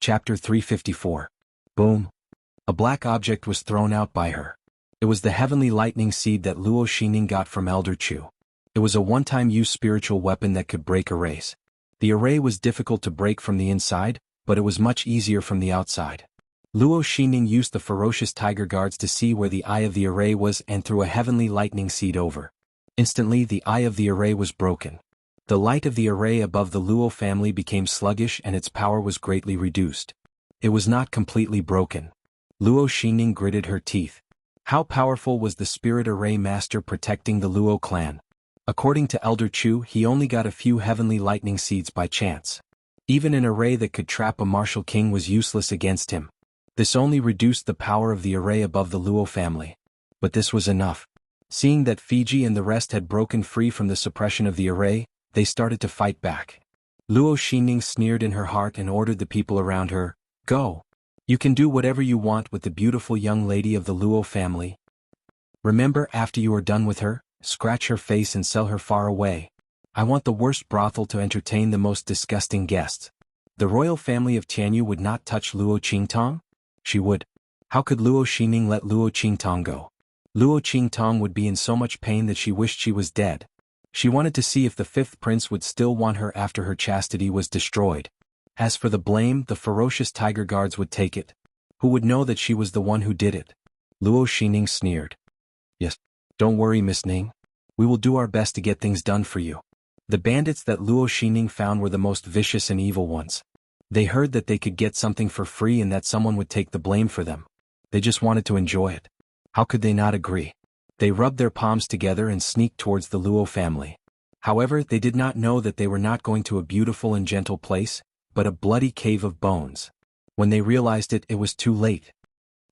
Chapter 354. Boom. A black object was thrown out by her. It was the heavenly lightning seed that Luo Xingning got from Elder Chu. It was a one-time use spiritual weapon that could break arrays. The array was difficult to break from the inside, but it was much easier from the outside. Luo Xingning used the ferocious tiger guards to see where the eye of the array was and threw a heavenly lightning seed over. Instantly the eye of the array was broken. The light of the array above the Luo family became sluggish and its power was greatly reduced. It was not completely broken. Luo Xingning gritted her teeth. How powerful was the spirit array master protecting the Luo clan? According to Elder Chu, he only got a few heavenly lightning seeds by chance. Even an array that could trap a martial king was useless against him. This only reduced the power of the array above the Luo family. But this was enough. Seeing that Fiji and the rest had broken free from the suppression of the array, they started to fight back. Luo Xingning sneered in her heart and ordered the people around her, "Go! You can do whatever you want with the beautiful young lady of the Luo family. Remember, after you are done with her, scratch her face and sell her far away. I want the worst brothel to entertain the most disgusting guests." The royal family of Tianyu would not touch Luo Qingtong? She would. How could Luo Xingning let Luo Qingtong go? Luo Qingtong would be in so much pain that she wished she was dead. She wanted to see if the fifth prince would still want her after her chastity was destroyed. As for the blame, the ferocious tiger guards would take it. Who would know that she was the one who did it? Luo Xingning sneered. "Yes. Don't worry, Miss Ning. We will do our best to get things done for you." The bandits that Luo Xingning found were the most vicious and evil ones. They heard that they could get something for free and that someone would take the blame for them. They just wanted to enjoy it. How could they not agree? They rubbed their palms together and sneaked towards the Luo family. However, they did not know that they were not going to a beautiful and gentle place, but a bloody cave of bones. When they realized it, it was too late.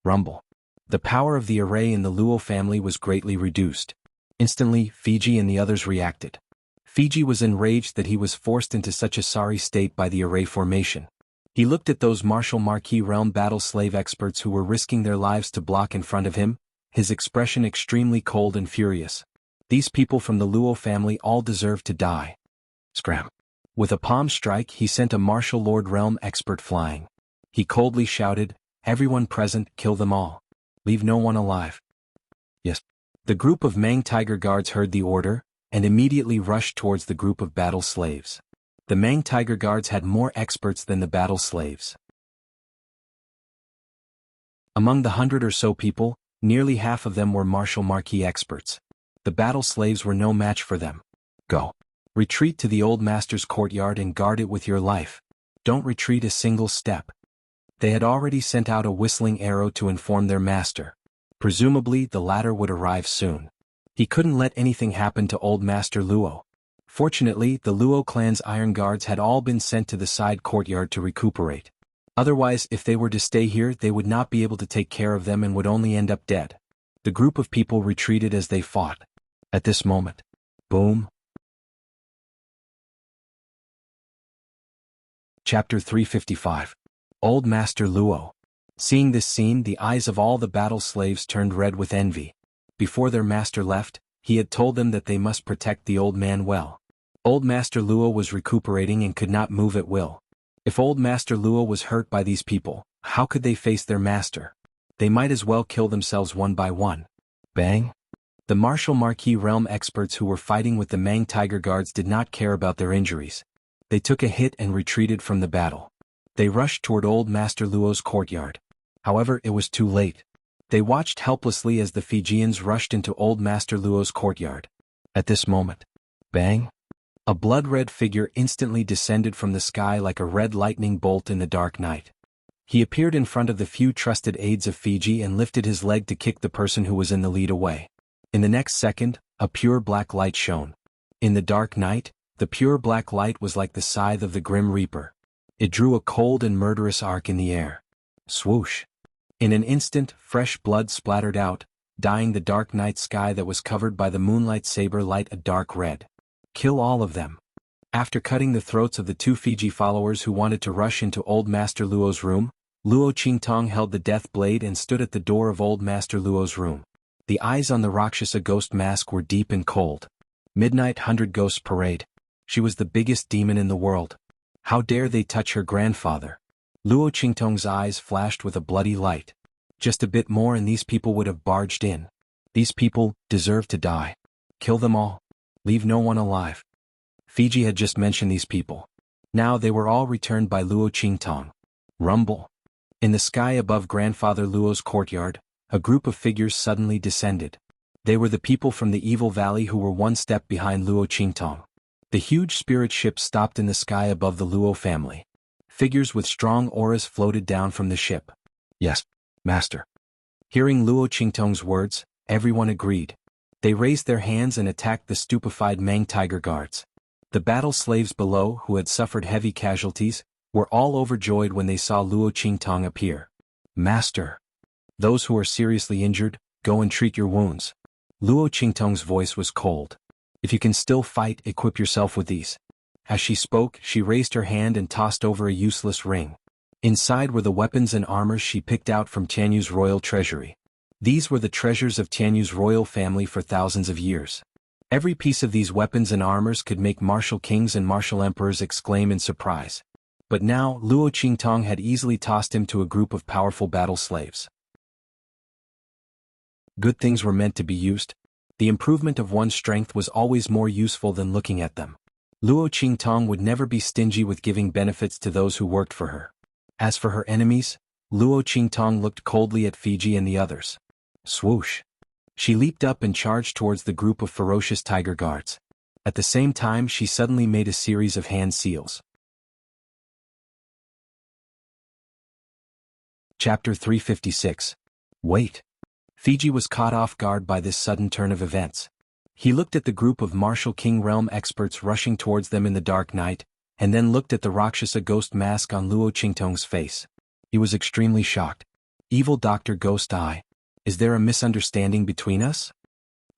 Rumble. The power of the array in the Luo family was greatly reduced. Instantly, Fiji and the others reacted. Fiji was enraged that he was forced into such a sorry state by the array formation. He looked at those martial Marquis realm battle slave experts who were risking their lives to block in front of him, his expression extremely cold and furious. These people from the Luo family all deserved to die. Scram. With a palm strike, he sent a martial lord realm expert flying. He coldly shouted, "Everyone present, kill them all. Leave no one alive." Yes. The group of Mang Tiger guards heard the order, and immediately rushed towards the group of battle slaves. The Mang Tiger guards had more experts than the battle slaves. Among the 100 or so people, nearly half of them were martial Marquis experts. The battle slaves were no match for them. Go. Retreat to the old master's courtyard and guard it with your life. Don't retreat a single step. They had already sent out a whistling arrow to inform their master. Presumably, the latter would arrive soon. He couldn't let anything happen to old Master Luo. Fortunately, the Luo clan's iron guards had all been sent to the side courtyard to recuperate. Otherwise, if they were to stay here, they would not be able to take care of them and would only end up dead. The group of people retreated as they fought. At this moment, boom. Chapter 355. Old Master Luo. Seeing this scene, the eyes of all the battle slaves turned red with envy. Before their master left, he had told them that they must protect the old man well. Old Master Luo was recuperating and could not move at will. If old Master Luo was hurt by these people, how could they face their master? They might as well kill themselves one by one. Bang! The martial Marquis realm experts who were fighting with the Mang Tiger guards did not care about their injuries. They took a hit and retreated from the battle. They rushed toward old Master Luo's courtyard. However, it was too late. They watched helplessly as the Fijians rushed into old Master Luo's courtyard. At this moment, bang! A blood-red figure instantly descended from the sky like a red lightning bolt in the dark night. He appeared in front of the few trusted aides of Fiji and lifted his leg to kick the person who was in the lead away. In the next second, a pure black light shone. In the dark night, the pure black light was like the scythe of the Grim Reaper. It drew a cold and murderous arc in the air. Swoosh! In an instant, fresh blood splattered out, dyeing the dark night sky that was covered by the moonlight saber light a dark red. Kill all of them. After cutting the throats of the 2 Fiji followers who wanted to rush into old Master Luo's room, Luo Qingtong held the death blade and stood at the door of old Master Luo's room. The eyes on the Rakshasa ghost mask were deep and cold. Midnight 100 Ghosts Parade. She was the biggest demon in the world. How dare they touch her grandfather? Luo Qingtong's eyes flashed with a bloody light. Just a bit more and these people would have barged in. These people deserve to die. Kill them all. Leave no one alive. Fiji had just mentioned these people. Now they were all returned by Luo Qingtong. Rumble. In the sky above Grandfather Luo's courtyard, a group of figures suddenly descended. They were the people from the Evil Valley who were one step behind Luo Qingtong. The huge spirit ship stopped in the sky above the Luo family. Figures with strong auras floated down from the ship. Yes, Master. Hearing Luo Qingtong's words, everyone agreed. They raised their hands and attacked the stupefied Mang Tiger guards. The battle slaves below, who had suffered heavy casualties, were all overjoyed when they saw Luo Qingtong appear. Master. Those who are seriously injured, go and treat your wounds. Luo Qingtong's voice was cold. If you can still fight, equip yourself with these. As she spoke, she raised her hand and tossed over a useless ring. Inside were the weapons and armors she picked out from Tianyu's royal treasury. These were the treasures of Tianyu's royal family for thousands of years. Every piece of these weapons and armors could make martial kings and martial emperors exclaim in surprise. But now, Luo Qingtong had easily tossed him to a group of powerful battle slaves. Good things were meant to be used. The improvement of one's strength was always more useful than looking at them. Luo Qingtong would never be stingy with giving benefits to those who worked for her. As for her enemies, Luo Qingtong looked coldly at Fiji and the others. Swoosh! She leaped up and charged towards the group of ferocious tiger guards. At the same time, she suddenly made a series of hand seals. Chapter 356. Wait! Fiji was caught off guard by this sudden turn of events. He looked at the group of martial king realm experts rushing towards them in the dark night, and then looked at the Rakshasa ghost mask on Luo Qingtong's face. He was extremely shocked. Evil Dr. Ghost Eye, is there a misunderstanding between us?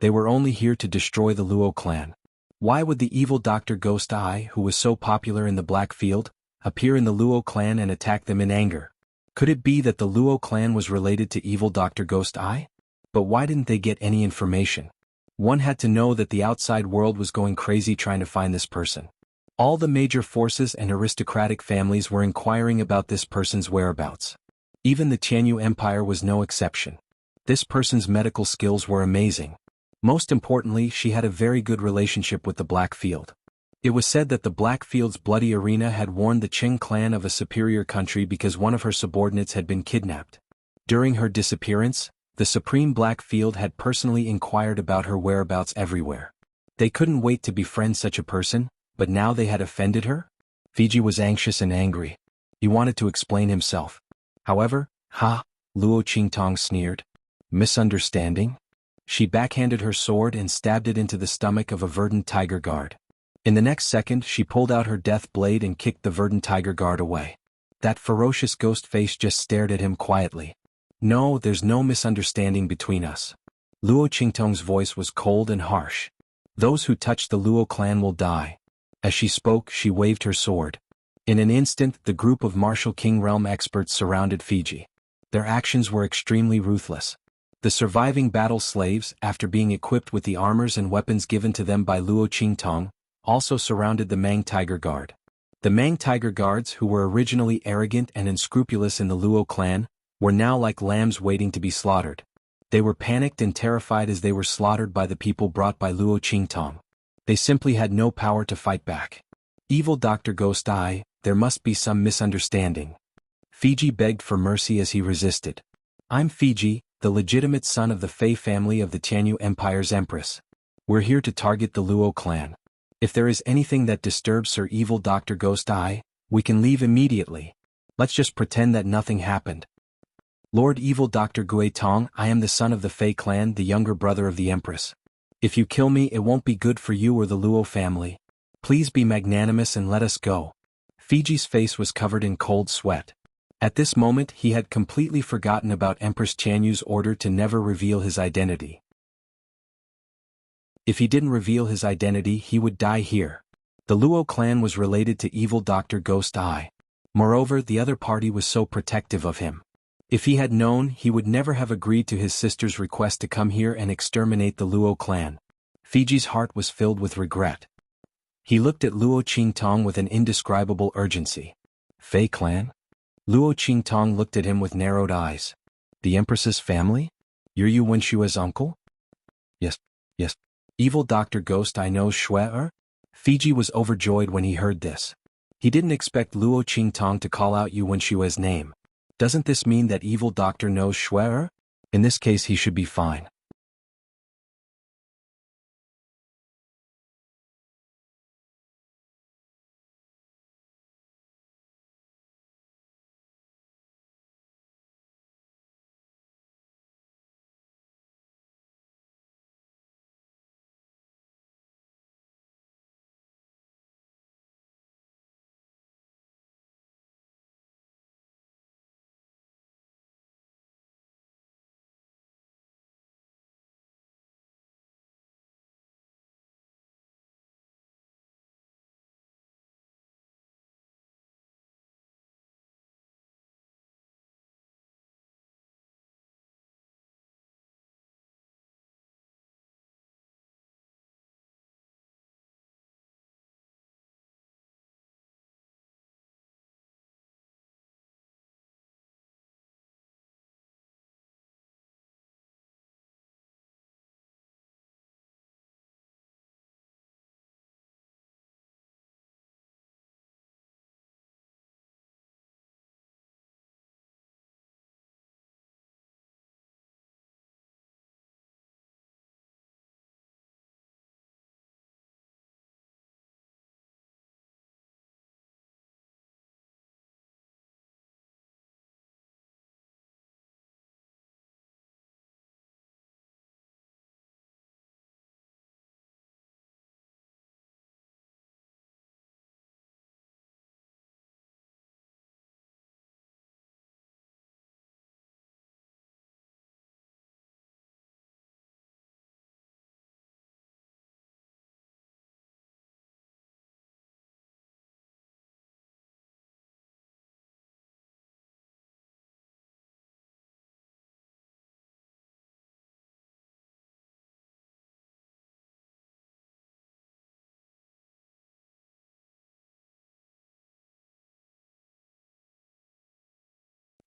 They were only here to destroy the Luo clan. Why would the evil Dr. Ghost Eye, who was so popular in the Black Field, appear in the Luo clan and attack them in anger? Could it be that the Luo clan was related to evil Dr. Ghost Eye? But why didn't they get any information? One had to know that the outside world was going crazy trying to find this person. All the major forces and aristocratic families were inquiring about this person's whereabouts. Even the Tianyu Empire was no exception. This person's medical skills were amazing. Most importantly, she had a very good relationship with the Black Field. It was said that the Black Field's bloody arena had warned the Qing clan of a superior country because one of her subordinates had been kidnapped. During her disappearance, the Supreme Black Field had personally inquired about her whereabouts everywhere. They couldn't wait to befriend such a person, but now they had offended her? Fiji was anxious and angry. He wanted to explain himself. However, Luo Qingtong sneered. Misunderstanding? She backhanded her sword and stabbed it into the stomach of a verdant tiger guard. In the next second, she pulled out her death blade and kicked the verdant tiger guard away. That ferocious ghost face just stared at him quietly. No, there's no misunderstanding between us. Luo Qingtong's voice was cold and harsh. Those who touch the Luo clan will die. As she spoke, she waved her sword. In an instant, the group of martial king realm experts surrounded Fiji. Their actions were extremely ruthless. The surviving battle slaves, after being equipped with the armors and weapons given to them by Luo Qingtong, also surrounded the Mang Tiger Guard. The Mang Tiger Guards, who were originally arrogant and unscrupulous in the Luo clan, were now like lambs waiting to be slaughtered. They were panicked and terrified as they were slaughtered by the people brought by Luo Qingtong. They simply had no power to fight back. Evil Dr. Ghost Eye, there must be some misunderstanding. Fiji begged for mercy as he resisted. I'm Fiji, the legitimate son of the Fei family of the Tianyu Empire's empress. We're here to target the Luo clan. If there is anything that disturbs Sir Evil Dr. Ghost Eye, we can leave immediately. Let's just pretend that nothing happened. Lord Evil Dr. Gui Tong, I am the son of the Fei clan, the younger brother of the Empress. If you kill me, it won't be good for you or the Luo family. Please be magnanimous and let us go. Fiji's face was covered in cold sweat. At this moment, he had completely forgotten about Empress Tianyu's order to never reveal his identity. If he didn't reveal his identity, he would die here. The Luo clan was related to Evil Dr. Ghost Eye. Moreover, the other party was so protective of him. If he had known, he would never have agreed to his sister's request to come here and exterminate the Luo clan. Fiji's heart was filled with regret. He looked at Luo Qingtong with an indescribable urgency. Fei clan? Luo Qingtong looked at him with narrowed eyes. The Empress's family? You're Yu Wenshua's uncle? Yes. Evil Dr. Ghost Eye knows Shui. Fiji was overjoyed when he heard this. He didn't expect Luo Qingtong to call out Yu Wenshua's name. Doesn't this mean that Evil Doctor knows Shui? In this case, he should be fine.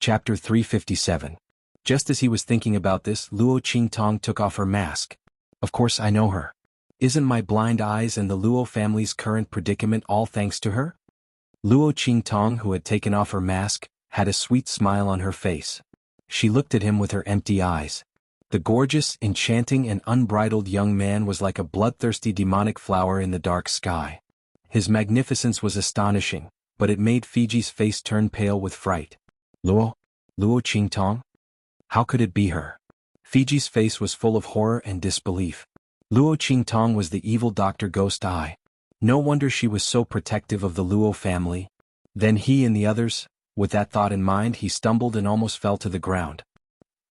Chapter 357. Just as he was thinking about this, Luo Qingtong took off her mask. Of course I know her. Isn't my blind eyes and the Luo family's current predicament all thanks to her? Luo Qingtong, who had taken off her mask, had a sweet smile on her face. She looked at him with her empty eyes. The gorgeous, enchanting and unbridled young man was like a bloodthirsty demonic flower in the dark sky. His magnificence was astonishing, but it made Fiji's face turn pale with fright. Luo Qingtong? How could it be her? Fiji's face was full of horror and disbelief. Luo Qingtong was the evil Dr. Ghost Eye. No wonder she was so protective of the Luo family. Then he and the others, with that thought in mind, he stumbled and almost fell to the ground.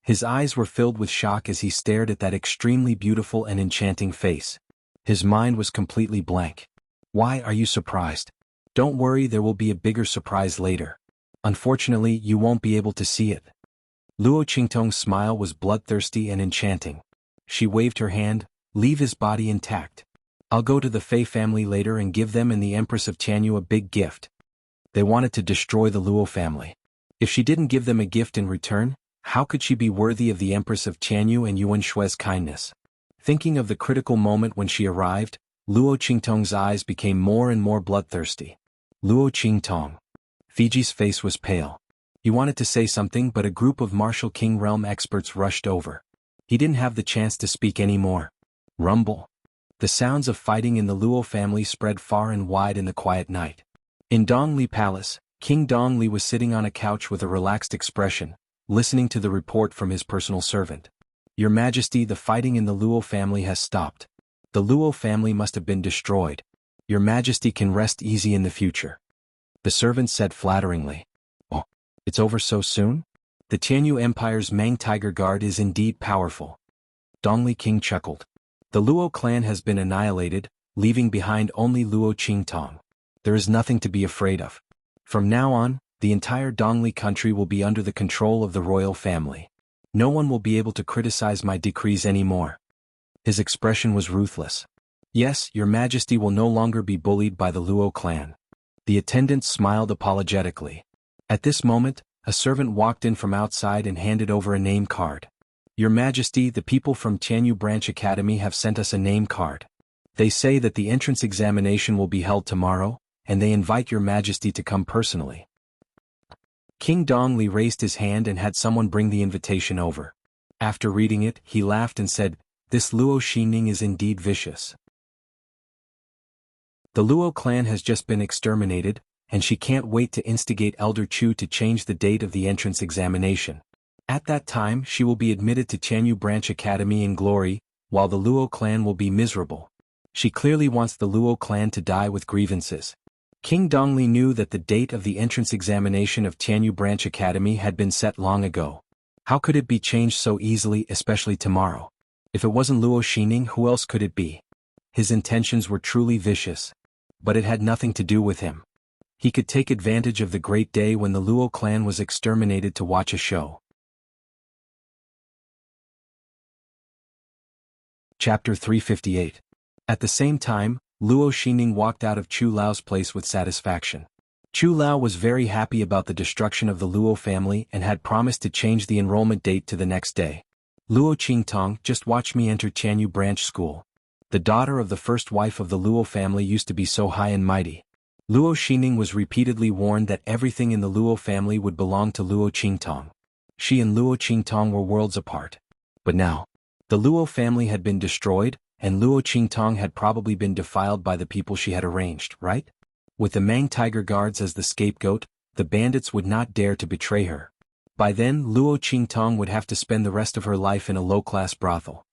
His eyes were filled with shock as he stared at that extremely beautiful and enchanting face. His mind was completely blank. Why are you surprised? Don't worry, there will be a bigger surprise later. Unfortunately, you won't be able to see it. Luo Qingtong's smile was bloodthirsty and enchanting. She waved her hand. Leave his body intact. I'll go to the Fei family later and give them and the Empress of Tianyu a big gift. They wanted to destroy the Luo family. If she didn't give them a gift in return, how could she be worthy of the Empress of Tianyu and Yuan Shui's kindness? Thinking of the critical moment when she arrived, Luo Qingtong's eyes became more and more bloodthirsty. Luo Qingtong. Fiji's face was pale. He wanted to say something, but a group of Martial King realm experts rushed over. He didn't have the chance to speak anymore. Rumble. The sounds of fighting in the Luo family spread far and wide in the quiet night. In Dongli Palace, King Dongli was sitting on a couch with a relaxed expression, listening to the report from his personal servant. Your Majesty, the fighting in the Luo family has stopped. The Luo family must have been destroyed. Your Majesty can rest easy in the future. The servant said flatteringly. Oh, it's over so soon? The Tianyu Empire's Mang Tiger Guard is indeed powerful. Dongli King chuckled. The Luo clan has been annihilated, leaving behind only Luo Qingtong. There is nothing to be afraid of. From now on, the entire Dongli country will be under the control of the royal family. No one will be able to criticize my decrees anymore. His expression was ruthless. Yes, Your Majesty will no longer be bullied by the Luo clan. The attendant smiled apologetically. At this moment, a servant walked in from outside and handed over a name card. Your Majesty, the people from Tianyu Branch Academy have sent us a name card. They say that the entrance examination will be held tomorrow, and they invite Your Majesty to come personally. King Dongli raised his hand and had someone bring the invitation over. After reading it, he laughed and said, This Luo Xining is indeed vicious. The Luo clan has just been exterminated, and she can't wait to instigate Elder Chu to change the date of the entrance examination. At that time, she will be admitted to Tianyu Branch Academy in glory, while the Luo clan will be miserable. She clearly wants the Luo clan to die with grievances. King Dongli knew that the date of the entrance examination of Tianyu Branch Academy had been set long ago. How could it be changed so easily, especially tomorrow? If it wasn't Luo Xining, who else could it be? His intentions were truly vicious. But it had nothing to do with him. He could take advantage of the great day when the Luo clan was exterminated to watch a show. Chapter 358. At the same time, Luo Xining walked out of Chu Lao's place with satisfaction. Chu Lao was very happy about the destruction of the Luo family and had promised to change the enrollment date to the next day. Luo Qingtong, just watch me enter Tianyu Branch School. The daughter of the first wife of the Luo family used to be so high and mighty. Luo Xining was repeatedly warned that everything in the Luo family would belong to Luo Qingtong. She and Luo Qingtong were worlds apart. But now, the Luo family had been destroyed, and Luo Qingtong had probably been defiled by the people she had arranged, right? With the Mang Tiger Guards as the scapegoat, the bandits would not dare to betray her. By then, Luo Qingtong would have to spend the rest of her life in a low-class brothel.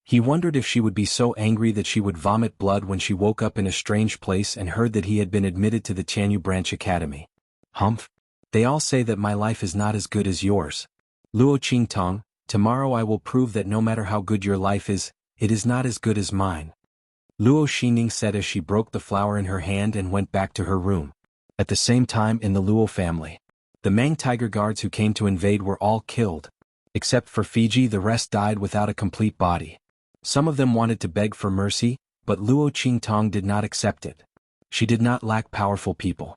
He wondered if she would be so angry that she would vomit blood when she woke up in a strange place and heard that he had been admitted to the Tianyu Branch Academy. Humph! They all say that my life is not as good as yours. Luo Qingtong, tomorrow I will prove that no matter how good your life is, it is not as good as mine. Luo Xining said as she broke the flower in her hand and went back to her room. At the same time in the Luo family, the Mang Tiger Guards who came to invade were all killed. Except for Fiji, the rest died without a complete body. Some of them wanted to beg for mercy, but Luo Qingtong did not accept it. She did not lack powerful people.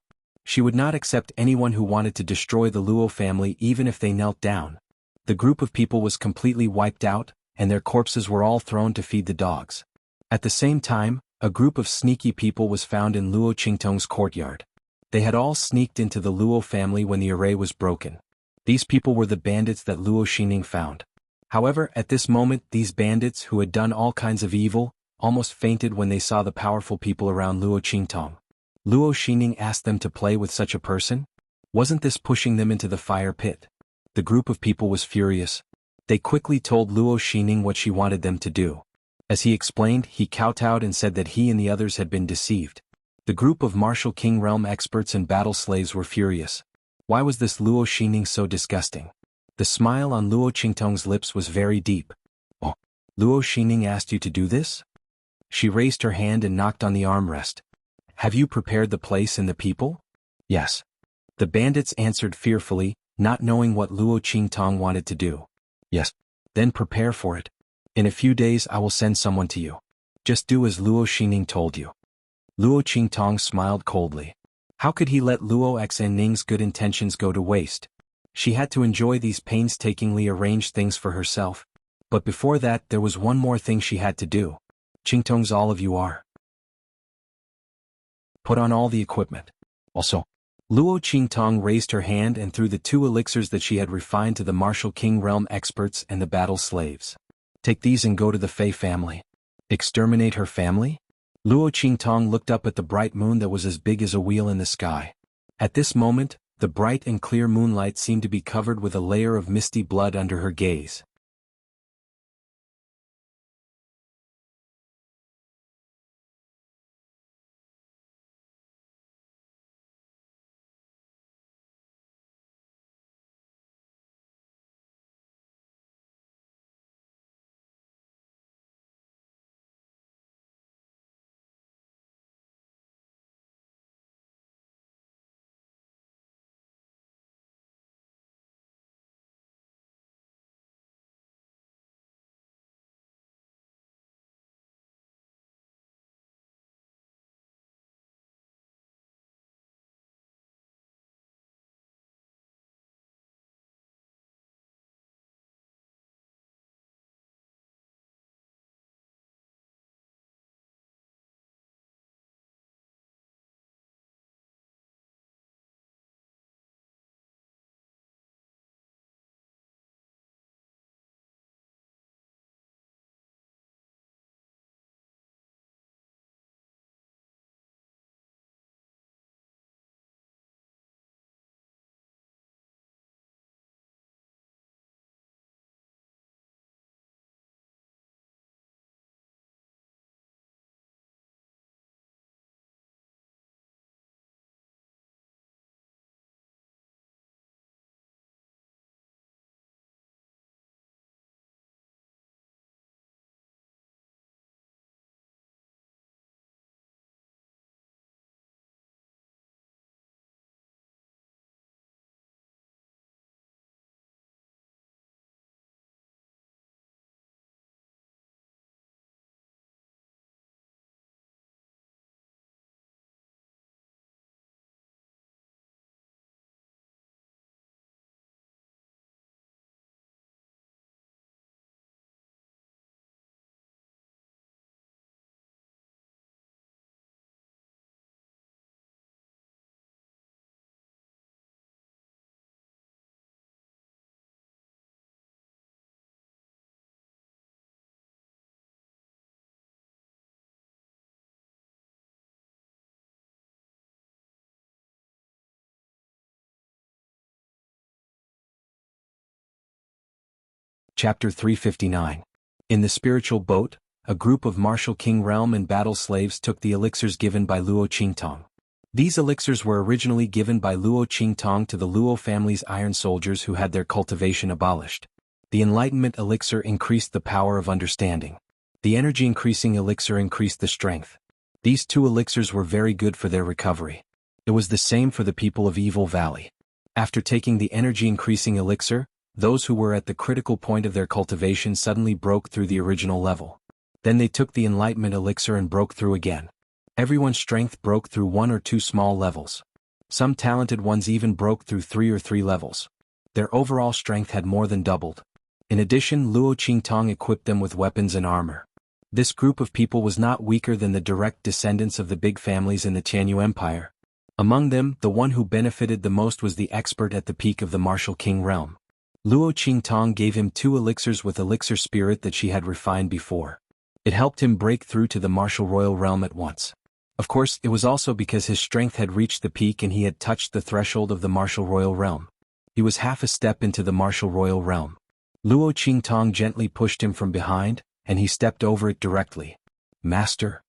She would not accept anyone who wanted to destroy the Luo family even if they knelt down. The group of people was completely wiped out, and their corpses were all thrown to feed the dogs. At the same time, a group of sneaky people was found in Luo Qingtong's courtyard. They had all sneaked into the Luo family when the array was broken. These people were the bandits that Luo Xingning found. However, at this moment these bandits who had done all kinds of evil, almost fainted when they saw the powerful people around Luo Qingtong. Luo Xingning asked them to play with such a person? Wasn't this pushing them into the fire pit? The group of people was furious. They quickly told Luo Xingning what she wanted them to do. As he explained, he kowtowed and said that he and the others had been deceived. The group of martial king realm experts and battle slaves were furious. Why was this Luo Xingning so disgusting? The smile on Luo Qingtong's lips was very deep. Oh, Luo Xingning asked you to do this? She raised her hand and knocked on the armrest. Have you prepared the place and the people? Yes. The bandits answered fearfully, not knowing what Luo Qingtong wanted to do. Yes. Then prepare for it. In a few days I will send someone to you. Just do as Luo Xingning told you. Luo Qingtong smiled coldly. How could he let Luo Xenning's good intentions go to waste? She had to enjoy these painstakingly arranged things for herself. But before that there was one more thing she had to do. Qingtong's all of you are. Put on all the equipment. Also, Luo Qingtong raised her hand and threw the 2 elixirs that she had refined to the martial king realm experts and the battle slaves. Take these and go to the Fei family. Exterminate her family? Luo Qingtong looked up at the bright moon that was as big as a wheel in the sky. At this moment, the bright and clear moonlight seemed to be covered with a layer of misty blood under her gaze. Chapter 359. In the spiritual boat, a group of martial king realm and battle slaves took the elixirs given by Luo Qingtong. These elixirs were originally given by Luo Qingtong to the Luo family's iron soldiers who had their cultivation abolished. The enlightenment elixir increased the power of understanding. The energy-increasing elixir increased the strength. These 2 elixirs were very good for their recovery. It was the same for the people of Evil Valley. After taking the energy-increasing elixir, those who were at the critical point of their cultivation suddenly broke through the original level. Then they took the enlightenment elixir and broke through again. Everyone's strength broke through 1 or 2 small levels. Some talented ones even broke through 3 levels. Their overall strength had more than doubled. In addition, Luo Qingtong equipped them with weapons and armor. This group of people was not weaker than the direct descendants of the big families in the Tianyu Empire. Among them, the one who benefited the most was the expert at the peak of the martial king realm. Luo Qingtong gave him 2 elixirs with elixir spirit that she had refined before. It helped him break through to the martial royal realm at once. Of course, it was also because his strength had reached the peak and he had touched the threshold of the martial royal realm. He was half a step into the martial royal realm. Luo Qingtong gently pushed him from behind, and he stepped over it directly. Master.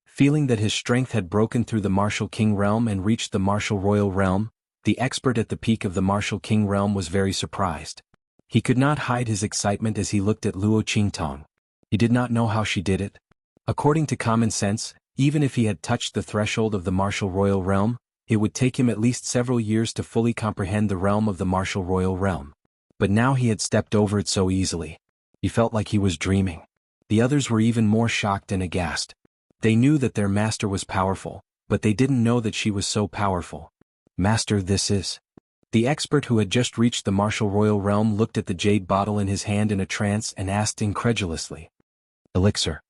Feeling that his strength had broken through the martial king realm and reached the martial royal realm, the expert at the peak of the martial king realm was very surprised. He could not hide his excitement as he looked at Luo Qingtong. He did not know how she did it. According to common sense, even if he had touched the threshold of the martial royal realm, it would take him at least several years to fully comprehend the realm of the martial royal realm. But now he had stepped over it so easily. He felt like he was dreaming. The others were even more shocked and aghast. They knew that their master was powerful, but they didn't know that she was so powerful. Master, this is... The expert who had just reached the martial royal realm looked at the jade bottle in his hand in a trance and asked incredulously. Elixir.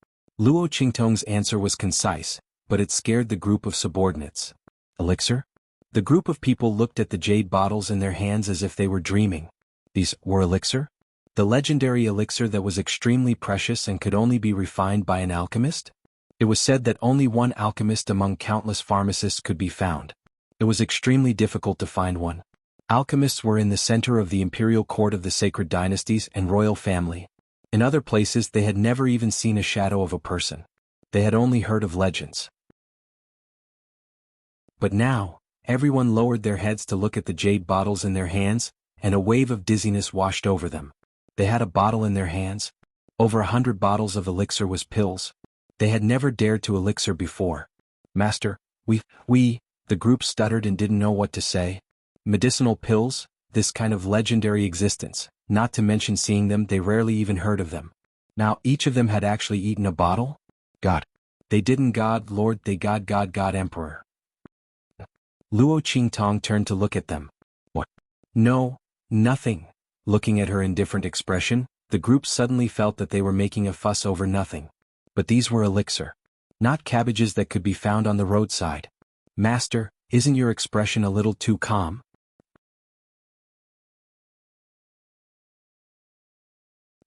Luo Qingtong's answer was concise, but it scared the group of subordinates. Elixir? The group of people looked at the jade bottles in their hands as if they were dreaming. These were elixir? The legendary elixir that was extremely precious and could only be refined by an alchemist? It was said that only one alchemist among countless pharmacists could be found. It was extremely difficult to find one. Alchemists were in the center of the imperial court of the sacred dynasties and royal family. In other places they had never even seen a shadow of a person. They had only heard of legends. But now, everyone lowered their heads to look at the jade bottles in their hands, and a wave of dizziness washed over them. They had a bottle in their hands. Over 100 bottles of elixir was pills. They had never dared to elixir before. Master, the group stuttered and didn't know what to say. Medicinal pills, this kind of legendary existence, not to mention seeing them, they rarely even heard of them. Now each of them had actually eaten a bottle? God. They didn't God Lord, they God Emperor. Luo Qingtong turned to look at them. What? No, nothing. Looking at her indifferent expression, the group suddenly felt that they were making a fuss over nothing. But these were elixir. Not cabbages that could be found on the roadside. Master, isn't your expression a little too calm?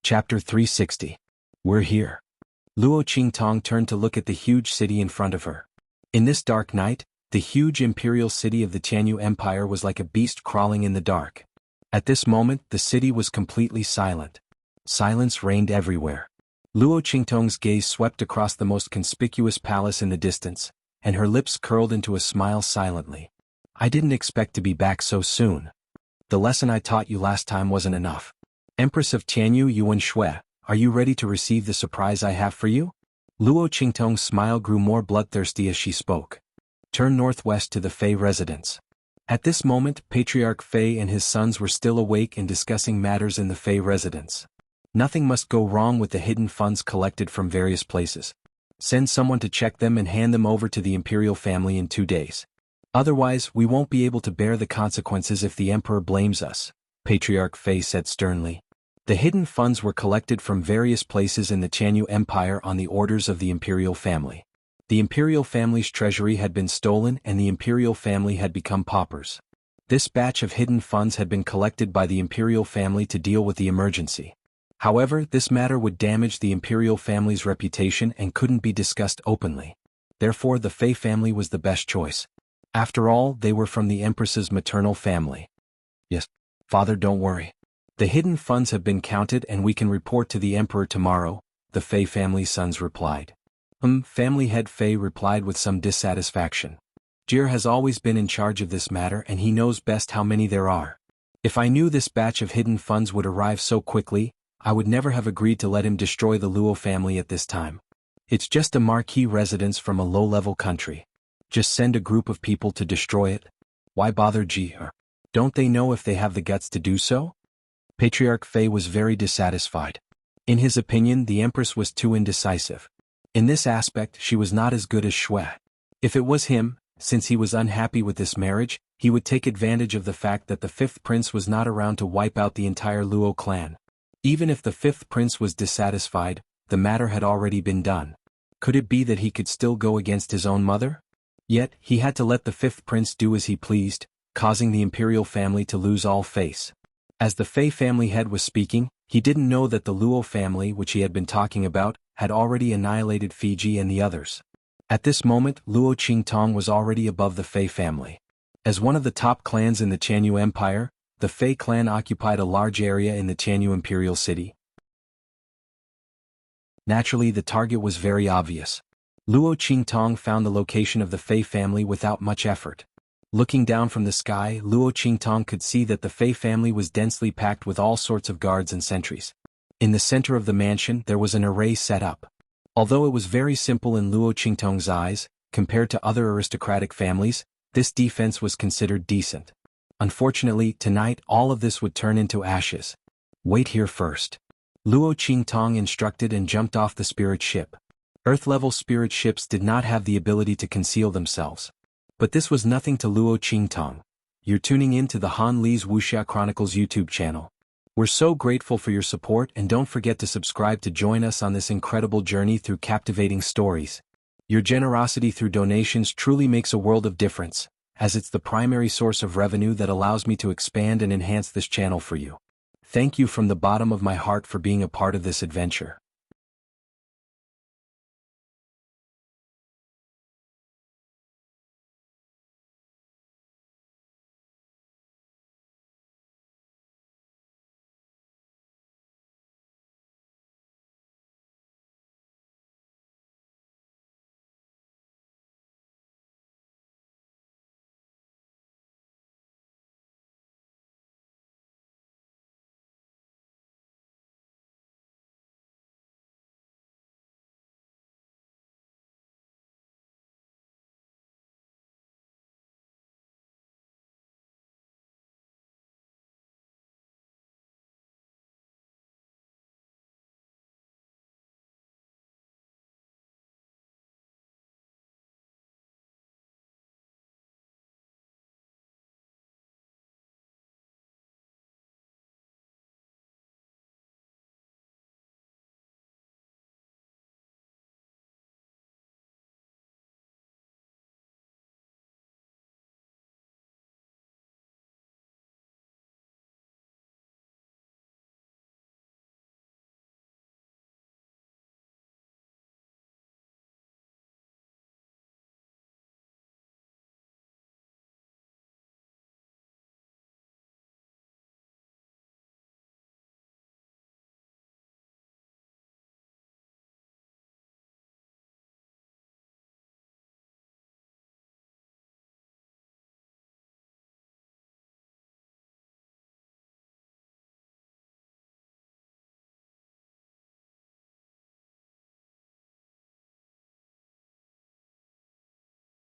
Chapter 360. We're here. Luo Qingtong turned to look at the huge city in front of her. In this dark night, the huge imperial city of the Tianyu Empire was like a beast crawling in the dark. At this moment, the city was completely silent. Silence reigned everywhere. Luo Qingtong's gaze swept across the most conspicuous palace in the distance, and her lips curled into a smile silently. I didn't expect to be back so soon. The lesson I taught you last time wasn't enough. Empress of Tianyu Yuan Shui, are you ready to receive the surprise I have for you? Luo Qingtong's smile grew more bloodthirsty as she spoke. Turn northwest to the Fei residence. At this moment, Patriarch Fei and his sons were still awake and discussing matters in the Fei residence. Nothing must go wrong with the hidden funds collected from various places. Send someone to check them and hand them over to the imperial family in 2 days. Otherwise, we won't be able to bear the consequences if the emperor blames us, Patriarch Fei said sternly. The hidden funds were collected from various places in the Tianyu Empire on the orders of the imperial family. The imperial family's treasury had been stolen and the imperial family had become paupers. This batch of hidden funds had been collected by the imperial family to deal with the emergency. However, this matter would damage the imperial family's reputation and couldn't be discussed openly. Therefore, the Fei family was the best choice. After all, they were from the empress's maternal family. Yes, father, don't worry. The hidden funds have been counted and we can report to the emperor tomorrow, the Fei family's sons replied. Family head Fei replied with some dissatisfaction. Jir has always been in charge of this matter and he knows best how many there are. If I knew this batch of hidden funds would arrive so quickly, I would never have agreed to let him destroy the Luo family at this time. It's just a marquee residence from a low-level country. Just send a group of people to destroy it. Why bother Jir? Don't they know if they have the guts to do so? Patriarch Fei was very dissatisfied. In his opinion, the empress was too indecisive. In this aspect, she was not as good as Shui. If it was him, since he was unhappy with this marriage, he would take advantage of the fact that the fifth prince was not around to wipe out the entire Luo clan. Even if the fifth prince was dissatisfied, the matter had already been done. Could it be that he could still go against his own mother? Yet, he had to let the fifth prince do as he pleased, causing the imperial family to lose all face. As the Fei family head was speaking, he didn't know that the Luo family which he had been talking about had already annihilated Fiji and the others. At this moment, Luo Qingtong was already above the Fei family. As one of the top clans in the Tianyu Empire, the Fei clan occupied a large area in the Tianyu imperial city. Naturally, the target was very obvious. Luo Qingtong found the location of the Fei family without much effort. Looking down from the sky, Luo Qingtong could see that the Fei family was densely packed with all sorts of guards and sentries. In the center of the mansion there was an array set up. Although it was very simple in Luo Qingtong's eyes, compared to other aristocratic families, this defense was considered decent. Unfortunately, tonight all of this would turn into ashes. Wait here first. Luo Qingtong instructed and jumped off the spirit ship. Earth-level spirit ships did not have the ability to conceal themselves. But this was nothing to Luo Qingtong. You're tuning in to the Han Li's Wuxia Chronicles YouTube channel. We're so grateful for your support, and don't forget to subscribe to join us on this incredible journey through captivating stories. Your generosity through donations truly makes a world of difference, as it's the primary source of revenue that allows me to expand and enhance this channel for you. Thank you from the bottom of my heart for being a part of this adventure.